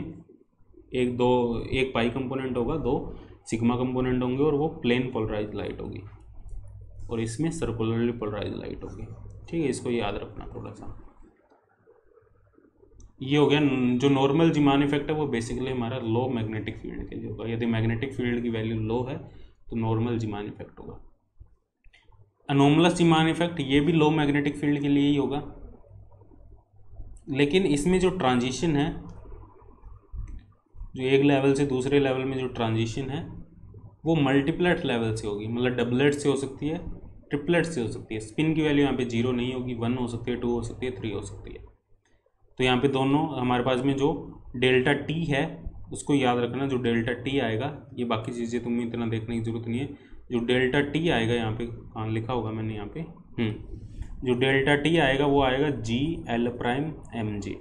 एक पाई कंपोनेंट होगा, दो सिग्मा कंपोनेंट होंगे और वो प्लेन पोलराइज लाइट होगी, और इसमें सर्कुलरली पोलराइज लाइट होगी। ठीक है, इसको याद रखना थोड़ा सा। ये हो गया जो नॉर्मल जीमान इफेक्ट है, वो बेसिकली हमारा लो मैग्नेटिक फील्ड के लिए होगा। यदि मैग्नेटिक फील्ड की वैल्यू लो है तो नॉर्मल जीमान इफेक्ट होगा। अनोमलस जीमान इफेक्ट ये भी लो मैग्नेटिक फील्ड के लिए ही होगा, लेकिन इसमें जो ट्रांजिशन है, जो एक लेवल से दूसरे लेवल में जो ट्रांजिशन है वो मल्टीप्लेट लेवल से होगी, मतलब डबलेट से हो सकती है, ट्रिपलेट से हो सकती है। स्पिन की वैल्यू यहाँ पे 0 नहीं होगी, 1 हो सकती है, 2 हो सकती है, 3 हो सकती है। तो यहाँ पे दोनों हमारे पास में जो डेल्टा टी है उसको याद रखना। जो डेल्टा टी आएगा, ये बाकी चीज़ें तुम्हें इतना देखने की जरूरत नहीं है, जो डेल्टा टी आएगा यहाँ पे कहाँ लिखा होगा मैंने यहाँ पे, जो डेल्टा टी आएगा वो आएगा G L prime M G.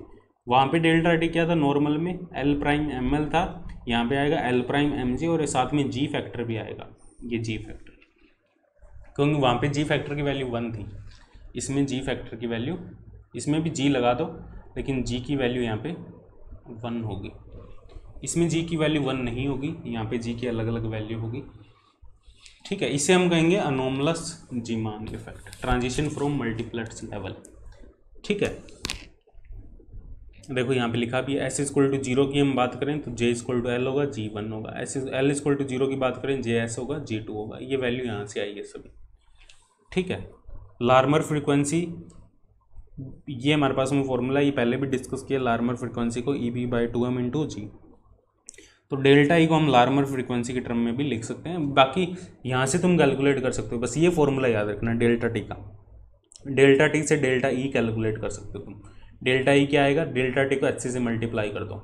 वहाँ पे डेल्टा टी क्या था, नॉर्मल में एल प्राइम एम एल था, यहाँ पे आएगा एल प्राइम एम जी, और साथ में जी फैक्टर भी आएगा, ये जी फैक्टर, क्योंकि वहाँ पे जी फैक्टर की वैल्यू 1 थी, इसमें जी फैक्टर की वैल्यू, इसमें भी जी लगा दो लेकिन जी की वैल्यू यहाँ पे 1 होगी, इसमें जी की वैल्यू 1 नहीं होगी, यहाँ पे जी की अलग अलग वैल्यू होगी। ठीक है, इसे हम कहेंगे anomalous Zeeman effect, transition from multiplets level. ठीक है, देखो यहाँ पे लिखा भी है, एस इक्वल टू 0 की हम बात करें तो जे इक्वल टू एल होगा, जी 1 होगा, एस एल इक्वल टू 0 की बात करें जे एस होगा, जी 2 होगा। ये वैल्यू यहाँ से आई है सभी। ठीक है, लार्मर फ्रीक्वेंसी, ये हमारे पास में फॉर्मूला, ये पहले भी डिस्कस किया, लार्मर फ्रीक्वेंसी को E B by 2m into G. तो डेल्टा ई को हम लार्मर फ्रीक्वेंसी के टर्म में भी लिख सकते हैं, बाकी यहाँ से तुम कैलकुलेट कर सकते हो, बस ये फॉर्मूला याद रखना डेल्टा टी का। डेल्टा टी से डेल्टा ई कैलकुलेट कर सकते हो तुम। डेल्टा ई क्या आएगा, डेल्टा टी को एच से मल्टीप्लाई कर दो।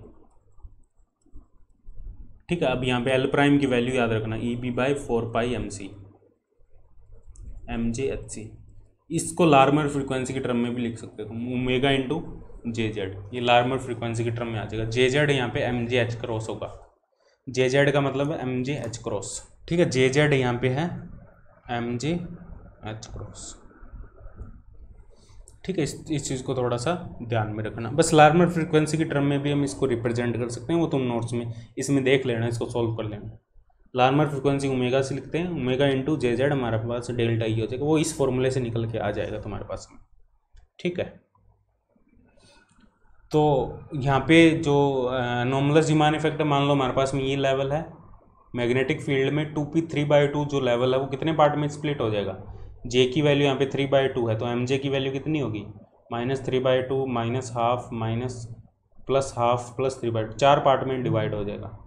ठीक है, अब यहाँ पे एल प्राइम की वैल्यू याद रखना, E B by 4 pi M C, M J H C. इसको लार्मर फ्रीक्वेंसी के टर्म में भी लिख सकते हो, ओमेगा इंटू जे जेड, ये लार्मर फ्रीक्वेंसी के टर्म में आ जाएगा। जे जेड यहाँ पे एम जे एच क्रॉस होगा, जे जेड का मतलब है एम जे एच क्रॉस। ठीक है, जे जेड यहाँ पे है एम जे एच क्रॉस। ठीक है, इस चीज़ को थोड़ा सा ध्यान में रखना। बस लार्मर फ्रीक्वेंसी के टर्म में भी हम इसको रिप्रेजेंट कर सकते हैं, वो तुम नोट्स में इसमें देख लेना, इसको सॉल्व कर लेना। लार्मर फ्रीक्वेंसी ओमेगा से लिखते हैं, ओमेगा इंटू जे जेड हमारे पास डेल्टा ई हो जाएगा, वो इस फॉर्मूले से निकल के आ जाएगा तुम्हारे पास में। ठीक है, तो यहाँ पे जो नॉर्मलस जीमान इफेक्ट है, मान लो हमारे पास में ये लेवल है मैग्नेटिक फील्ड में, 2p3/2 जो लेवल है वो कितने पार्ट में स्प्लिट हो जाएगा। जे की वैल्यू यहाँ पे 3/2 है, तो एम जे की वैल्यू कितनी होगी, -3/2 -½ +½ +3/2, 4 पार्ट में डिवाइड हो जाएगा।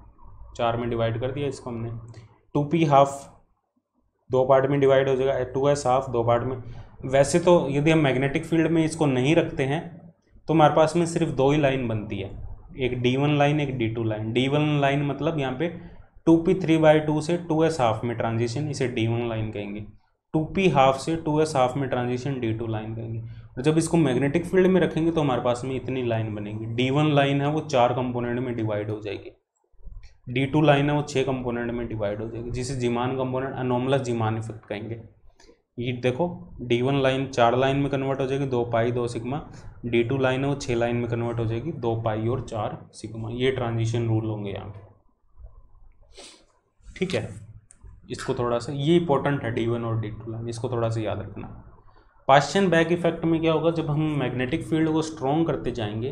4 में डिवाइड कर दिया इसको हमने। 2p½ 2 पार्ट में डिवाइड हो जाएगा, 2s½ 2 पार्ट में। वैसे तो यदि हम मैग्नेटिक फील्ड में इसको नहीं रखते हैं तो हमारे पास में सिर्फ 2 ही लाइन बनती है, एक D1 लाइन एक D2 लाइन। D1 लाइन मतलब यहाँ पे 2p3/2 से 2s½ में ट्रांजिशन, इसे D1 लाइन कहेंगे। 2p½ से 2s½ में ट्रांजिशन D2 लाइन कहेंगे। और जब इसको मैग्नेटिक फील्ड में रखेंगे तो हमारे पास में इतनी लाइन बनेगी। D1 लाइन है वो 4 कंपोनेंट में डिवाइड हो जाएगी, D2 लाइन है वो 6 कंपोनेंट में डिवाइड हो जाएगी, जिसे Zeeman component anomalous Zeeman effect कहेंगे। ये देखो D1 लाइन 4 लाइन में कन्वर्ट हो जाएगी, 2 पाई 2 सिग्मा। D2 लाइन है वो 6 लाइन में कन्वर्ट हो जाएगी, 2 पाई और 4 सिग्मा। ये ट्रांजिशन रूल होंगे यहाँ पे। ठीक है, इसको थोड़ा सा, ये इंपॉर्टेंट है D1 और D2 लाइन, इसको थोड़ा सा याद रखना। पास्शियन बैक इफेक्ट में क्या होगा, जब हम मैग्नेटिक फील्ड को स्ट्रॉन्ग करते जाएंगे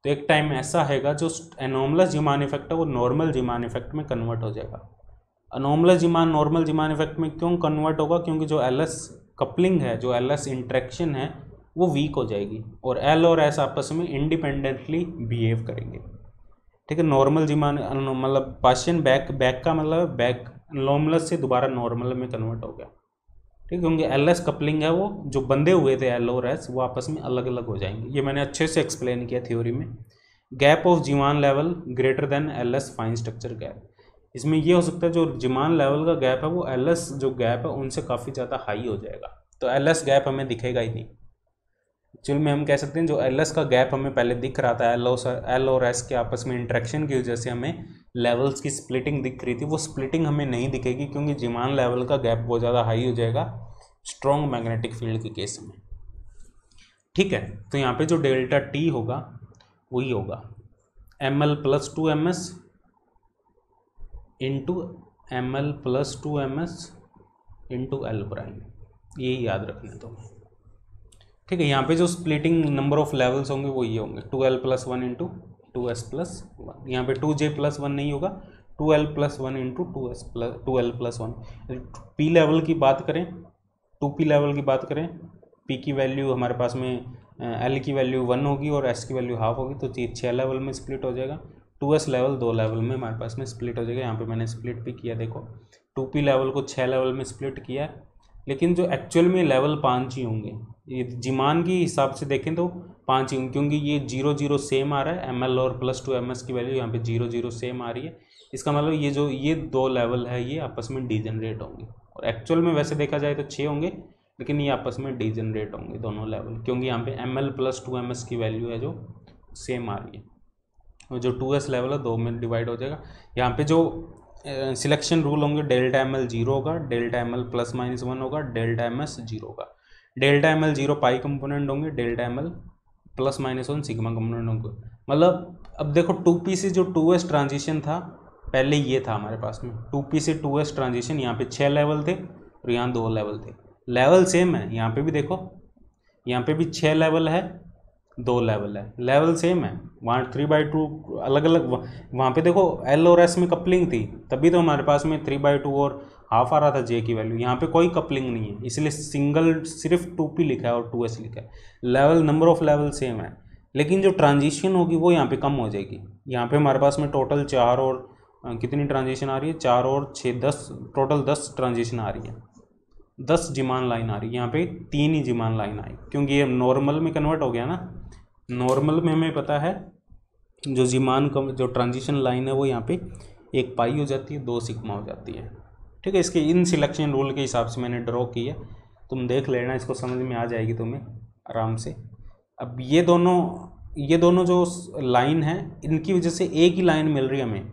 तो एक टाइम ऐसा आएगा जो एनोमलस जीमान इफेक्ट है वो नॉर्मल जीमान इफेक्ट में कन्वर्ट हो जाएगा। Anomalous Zeeman normal Zeeman effect में क्यों कन्वर्ट होगा, क्योंकि जो एलएस कपलिंग है, जो एलएस इंट्रैक्शन है वो वीक हो जाएगी और एल और एस आपस में इंडिपेंडेंटली बिहेव करेंगे। ठीक है, नॉर्मल जीमान मतलब पास्शियन बैक का मतलब बैक नॉर्मलस से दोबारा नॉर्मल में कन्वर्ट हो गया। ठीक है, क्योंकि एल एस कपलिंग है, वो जो बंधे हुए थे एल और एस वो आपस में अलग अलग हो जाएंगे। ये मैंने अच्छे से एक्सप्लेन किया थ्योरी में। Gap of Zeeman level greater than L S fine structure gap, इसमें ये हो सकता है जो जीमान लेवल का गैप है वो एल एस जो गैप है उनसे काफ़ी ज़्यादा हाई हो जाएगा, तो एल एस गैप हमें दिखेगा ही नहीं। एक्चुअल में हम कह सकते हैं जो एल एस का गैप हमें पहले दिख रहा था एल और एस के आपस में इंट्रैक्शन की वजह से हमें लेवल्स की स्प्लिटिंग दिख रही थी, वो स्प्लिटिंग हमें नहीं दिखेगी क्योंकि जीमान लेवल का गैप बहुत ज़्यादा हाई हो जाएगा स्ट्रॉन्ग मैग्नेटिक फील्ड के केस में। ठीक है, तो यहाँ पे जो डेल्टा टी होगा वही होगा M L plus 2 M S into M L plus 2 M S into L prime, यही याद रखने तो। ठीक है, यहाँ पे जो स्प्लिटिंग नंबर ऑफ लेवल्स होंगे वो ये होंगे 2l plus 1 into 2s plus 1, यहाँ पे 2j प्लस 1 नहीं होगा, 2l plus 1 into 2l plus 1। P level की बात करें, 2p लेवल की बात करें, p की वैल्यू हमारे पास में l की वैल्यू 1 होगी और s की वैल्यू हाफ होगी, तो ये 6 लेवल में स्प्लिट हो जाएगा। 2s लेवल 2 लेवल में हमारे पास में स्प्लिट हो जाएगा, यहाँ पे मैंने स्प्लिट भी किया, देखो 2p लेवल को 6 लेवल में स्प्लिट किया है, लेकिन जो एक्चुअल में लेवल 5 ही होंगे। ये जीमान की हिसाब से देखें तो 5 ही होंगे, क्योंकि ये 0 0 सेम आ रहा है, एम एल और प्लस 2 एम एस की वैल्यू यहाँ पे 0 0 सेम आ रही है। इसका मतलब ये 2 लेवल है ये आपस में डीजनरेट होंगे, और एक्चुअल में वैसे देखा जाए तो 6 होंगे, लेकिन ये आपस में डीजनरेट होंगे दोनों लेवल, क्योंकि यहाँ पे M L plus 2 M S की वैल्यू है जो सेम आ रही है, और जो 2s लेवल है 2 में डिवाइड हो जाएगा। यहाँ पे जो सिलेक्शन रूल होंगे, डेल्टा एम एल 0 होगा, delta M L plus minus 1 होगा, डेल्टा एम एस 0 होगा। Delta M L 0 pi component होंगे, delta M L plus minus 1 sigma component होंगे। मतलब अब देखो 2p से जो 2s ट्रांजिशन था पहले ये था हमारे पास में, 2p से 2s ट्रांजिशन, यहाँ पे 6 लेवल थे और यहाँ 2 लेवल थे, लेवल सेम है। यहाँ पे भी देखो, यहाँ पे भी 6 लेवल है, 2 लेवल है, लेवल सेम है। वहाँ 3/2 अलग अलग, वहाँ पे देखो एल और एस में कपलिंग थी, तभी तो हमारे पास में 3/2 और हाफ आ रहा था जे की वैल्यू। यहाँ पे कोई कपलिंग नहीं है, इसलिए सिर्फ 2p लिखा है और 2s लिखा है। Level number of level same है, लेकिन जो ट्रांजिशन होगी वो यहाँ पे कम हो जाएगी। यहाँ पे हमारे पास में टोटल 4 और कितनी ट्रांजिशन आ रही है, 4 और 6 10, टोटल 10 ट्रांजिशन आ रही है, 10 जीमान लाइन आ रही है। यहाँ पे 3 ही जीमान लाइन आई, क्योंकि ये नॉर्मल में कन्वर्ट हो गया ना। नॉर्मल में हमें पता है जो जीमान का जो ट्रांजिशन लाइन है वो यहाँ पे 1 पाई हो जाती है, 2 सिग्मा हो जाती है। ठीक है, इसके इन सिलेक्शन रूल के हिसाब से मैंने ड्रॉ की है, तुम देख लेना, इसको समझ में आ जाएगी तुम्हें आराम से। अब ये दोनों जो लाइन है इनकी वजह से एक ही लाइन मिल रही है हमें,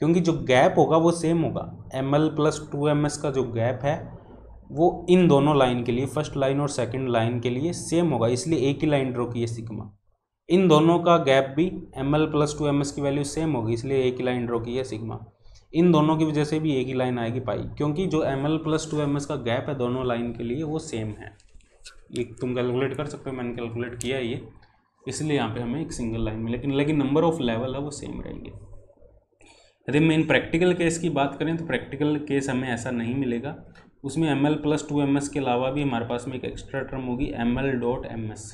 क्योंकि जो गैप होगा वो सेम होगा। M L plus 2 M S का जो गैप है वो इन दोनों लाइन के लिए, फर्स्ट लाइन और सेकंड लाइन के लिए सेम होगा, इसलिए एक ही लाइन ड्रॉ की है सिग्मा। इन दोनों का गैप भी M L plus 2 M S की वैल्यू सेम होगी, इसलिए एक ही लाइन ड्रॉ की है सिग्मा। इन दोनों की वजह से भी एक ही लाइन आएगी पाई, क्योंकि जो M L plus 2 M S का गैप है दोनों लाइन के लिए वो सेम है। ये तुम कैलकुलेट कर सकते हो, मैंने कैलकुलेट किया है ये, इसलिए यहाँ पे हमें एक सिंगल लाइन में, लेकिन नंबर ऑफ लेवल है वो सेम रहेंगे। यदि मेन प्रैक्टिकल केस की बात करें तो प्रैक्टिकल केस हमें ऐसा नहीं मिलेगा, उसमें M L plus 2 M S के अलावा भी हमारे पास में एक एक्स्ट्रा टर्म होगी M L dot M S.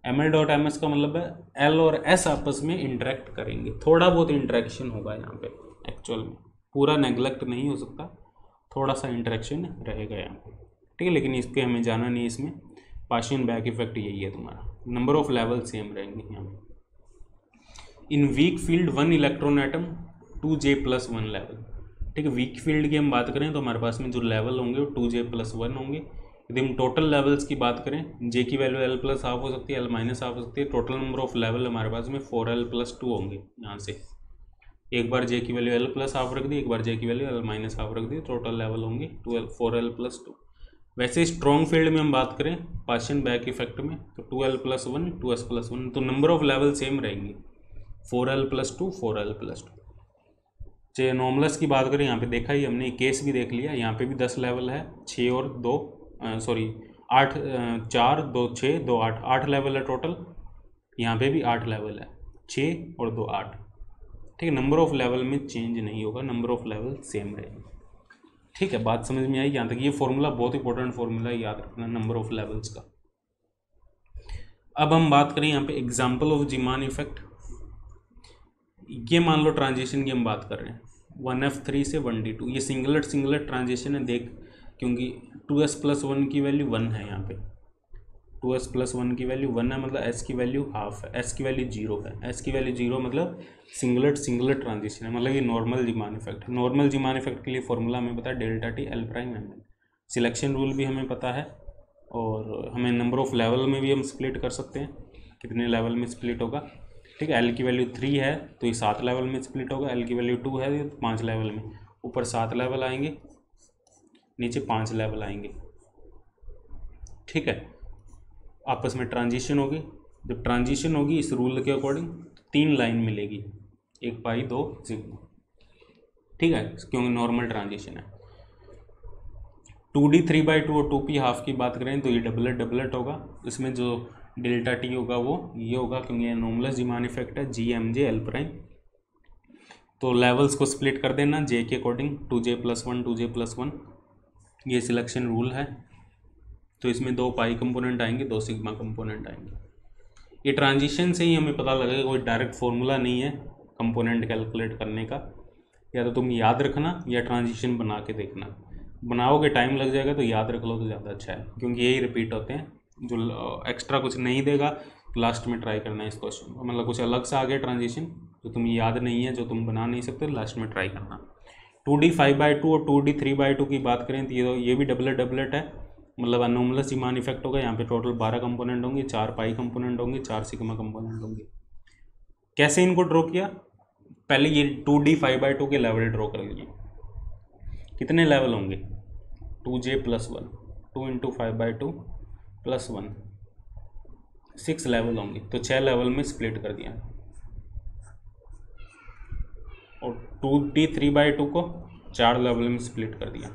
M L dot M S का मतलब है एल और एस आपस में इंटरेक्ट करेंगे, थोड़ा बहुत इंटरेक्शन होगा यहाँ पे, एक्चुअल में पूरा नेग्लेक्ट नहीं हो सकता, थोड़ा सा इंटरेक्शन रहेगा यहाँ पे। ठीक है, लेकिन इसके हमें जाना नहीं, इसमें पार्शियल बैक इफेक्ट यही है तुम्हारा, नंबर ऑफ लेवल सेम रहेंगे यहाँ पे। In weak field 1 electron atom 2j plus 1 level. ठीक है, वीक फील्ड की हम बात करें तो हमारे पास में जो लेवल होंगे वो 2j प्लस 1 होंगे। यदि हम टोटल लेवल्स की बात करें, j की वैल्यू l प्लस हाफ हो सकती है, l माइनस हाफ हो सकती है, टोटल नंबर ऑफ लेवल हमारे पास में 4l प्लस 2 होंगे। यहाँ से एक बार j की वैल्यू l प्लस हाफ रख दी, एक बार j की वैल्यू l माइनस हाफ रख दी, टोटल लेवल होंगे 4l प्लस 2। वैसे स्ट्रॉन्ग फील्ड में हम बात करें पार्शियल बैक इफेक्ट में तो 2l प्लस 1 2s प्लस 1, तो नंबर ऑफ लेवल सेम रहेंगे 4l प्लस 2 4l प्लस 2। चाहे नॉर्मलस की बात करें, यहाँ पे देखा ही हमने, केस भी देख लिया, यहाँ पे भी 10 लेवल है, 6 और 2 8 4 2 6 2 8 8 लेवल है टोटल। यहाँ पे भी 8 लेवल है, 6 और 2 8। ठीक है, नंबर ऑफ लेवल में चेंज नहीं होगा, नंबर ऑफ लेवल सेम रहेगा। ठीक है, बात समझ में आई यहाँ तक। ये फॉर्मूला बहुत इंपॉर्टेंट फॉर्मूला है, याद रखना नंबर ऑफ लेवल्स का। अब हम बात करें यहाँ पे एग्जाम्पल ऑफ जीमान इफेक्ट। ये मान लो ट्रांजिशन की हम बात कर रहे हैं 1f3 से 1d2, ये सिंगलेट ट्रांजिशन है। देख क्योंकि 2s+1 की वैल्यू 1 है यहाँ पे, 2s+1 की वैल्यू 1 है, मतलब s की वैल्यू हाफ है, s की वैल्यू 0 है, s की वैल्यू 0 मतलब सिंगलेट ट्रांजिशन है, मतलब ये नॉर्मल जीमान इफेक्ट है। नॉर्मल जीमान इफेक्ट के लिए फॉर्मूला हमें पता है delta T L prime M N. Selection rule भी हमें पता है, और हमें नंबर ऑफ लेवल में भी हम स्प्लिट कर सकते हैं, कितने लेवल में स्प्लिट होगा। ठीक है, एल की वैल्यू 3 है तो ये 7 लेवल में स्प्लिट होगा, एल की वैल्यू 2 है तो 5 लेवल में, ऊपर 7 लेवल आएंगे, नीचे 5 लेवल आएंगे। ठीक है, आपस में ट्रांजिशन होगी, जब ट्रांजिशन होगी इस रूल के अकॉर्डिंग 3 लाइन मिलेगी, 1 पाई 2 सिग्मा। ठीक है, क्योंकि नॉर्मल ट्रांजिशन है। 2d 3/2 और 2p हाफ की बात करें तो ये डबलेट होगा, इसमें जो डेल्टा टी होगा वो ये होगा, क्योंकि ये नॉर्मल जीमान इफेक्ट है, G M J L prime. तो लेवल्स को स्प्लिट कर देना जे के अकॉर्डिंग, 2j+1 2j+1, ये सिलेक्शन रूल है। तो इसमें 2 पाई कंपोनेंट आएंगे, 2 सिग्मा कंपोनेंट आएंगे। ये ट्रांजिशन से ही हमें पता लगेगा, कोई डायरेक्ट फॉर्मूला नहीं है कंपोनेंट कैलकुलेट करने का, या तो तुम याद रखना या ट्रांजिशन बना के देखना। बनाओगे टाइम लग जाएगा, तो याद रख लो तो ज़्यादा अच्छा है, क्योंकि यही रिपीट होते हैं। जो एक्स्ट्रा कुछ नहीं देगा तो लास्ट में ट्राई करना है इस क्वेश्चन को, मतलब कुछ अलग सा आ गया ट्रांजिशन जो तुम्हें याद नहीं है, जो तुम बना नहीं सकते, लास्ट में ट्राई करना। 2d 5/2 और 2d 3/2 की बात करें तो ये भी डबलेट है, मतलब अनोमलस जीमान इफेक्ट होगा। यहाँ पे टोटल 12 कंपोनेंट होंगे, 4 पाई कंपोनेंट होंगे, 4 सिग्मा कंपोनेंट होंगे। कैसे इनको ड्रॉ किया, पहले ये 2d 5/2 के लेवल ड्रॉ कर लिए। कितने लेवल होंगे, 2j+1, 2 × 5/2 + 1, 6 लेवल होंगे, तो 6 लेवल में स्प्लिट कर दिया। और 2d 3/2 को 4 लेवल में स्प्लिट कर दिया।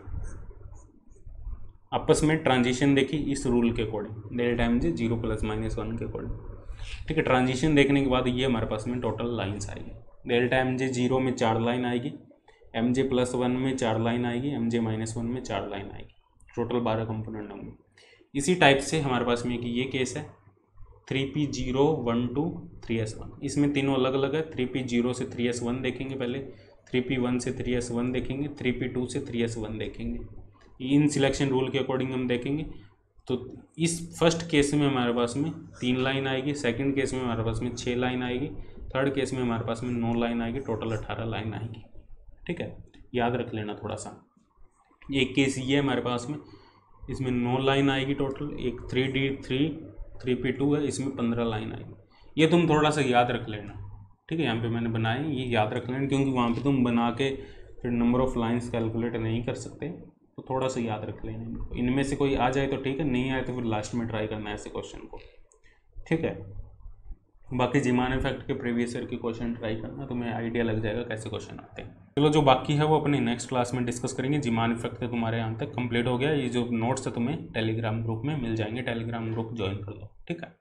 आपस में ट्रांजिशन देखी इस रूल के अकॉर्डिंग, डेल्टा एम जे 0 ± 1 के अकॉर्डिंग। ठीक है, ट्रांजिशन देखने के बाद ये हमारे पास में टोटल लाइन्स आएगी। डेल्टा एम जे 0 में 4 लाइन आएगी, एम जे +1 में 4 लाइन आएगी, एम जे -1 में 4 लाइन आएगी, टोटल 12 कंपोनेंट होंगे। इसी टाइप से हमारे पास में ये केस है 3p0 1 2 3s1, इसमें तीनों अलग अलग है। 3p0 से 3s1 देखेंगे पहले, 3p1 से 3s1 देखेंगे, 3p2 से 3s1 देखेंगे। इन सिलेक्शन रूल के अकॉर्डिंग हम देखेंगे। तो इस फर्स्ट केस में हमारे पास में 3 लाइन आएगी, सेकंड केस में हमारे पास में 6 लाइन आएगी, थर्ड केस में हमारे पास में 9 लाइन आएगी, टोटल 18 लाइन आएगी। ठीक है, याद रख लेना थोड़ा सा। एक केस ये है हमारे पास में, इसमें 9 लाइन आएगी टोटल, एक 3d 3p2 है, इसमें 15 लाइन आएगी। ये तुम थोड़ा सा याद रख लेना। ठीक है, यहाँ पे मैंने बनाए, ये याद रख लेना, क्योंकि वहाँ पे तुम बना के फिर नंबर ऑफ लाइंस कैलकुलेट नहीं कर सकते, तो थोड़ा सा याद रख लेना इनको। इनमें से कोई आ जाए तो ठीक है, नहीं आए तो फिर लास्ट में ट्राई करना है ऐसे क्वेश्चन को। ठीक है, बाकी जीमान इफेक्ट के प्रीवियस ईयर के क्वेश्चन ट्राई करना, तुम्हें आइडिया लग जाएगा कैसे क्वेश्चन आते हैं। चलो, जो बाकी है वो अपने नेक्स्ट क्लास में डिस्कस करेंगे। जीमान इफेक्ट का तुम्हारे यहाँ तक कंप्लीट हो गया। ये जो नोट्स है तुम्हें टेलीग्राम ग्रुप में मिल जाएंगे, टेलीग्राम ग्रुप ज्वाइन कर लो। ठीक है।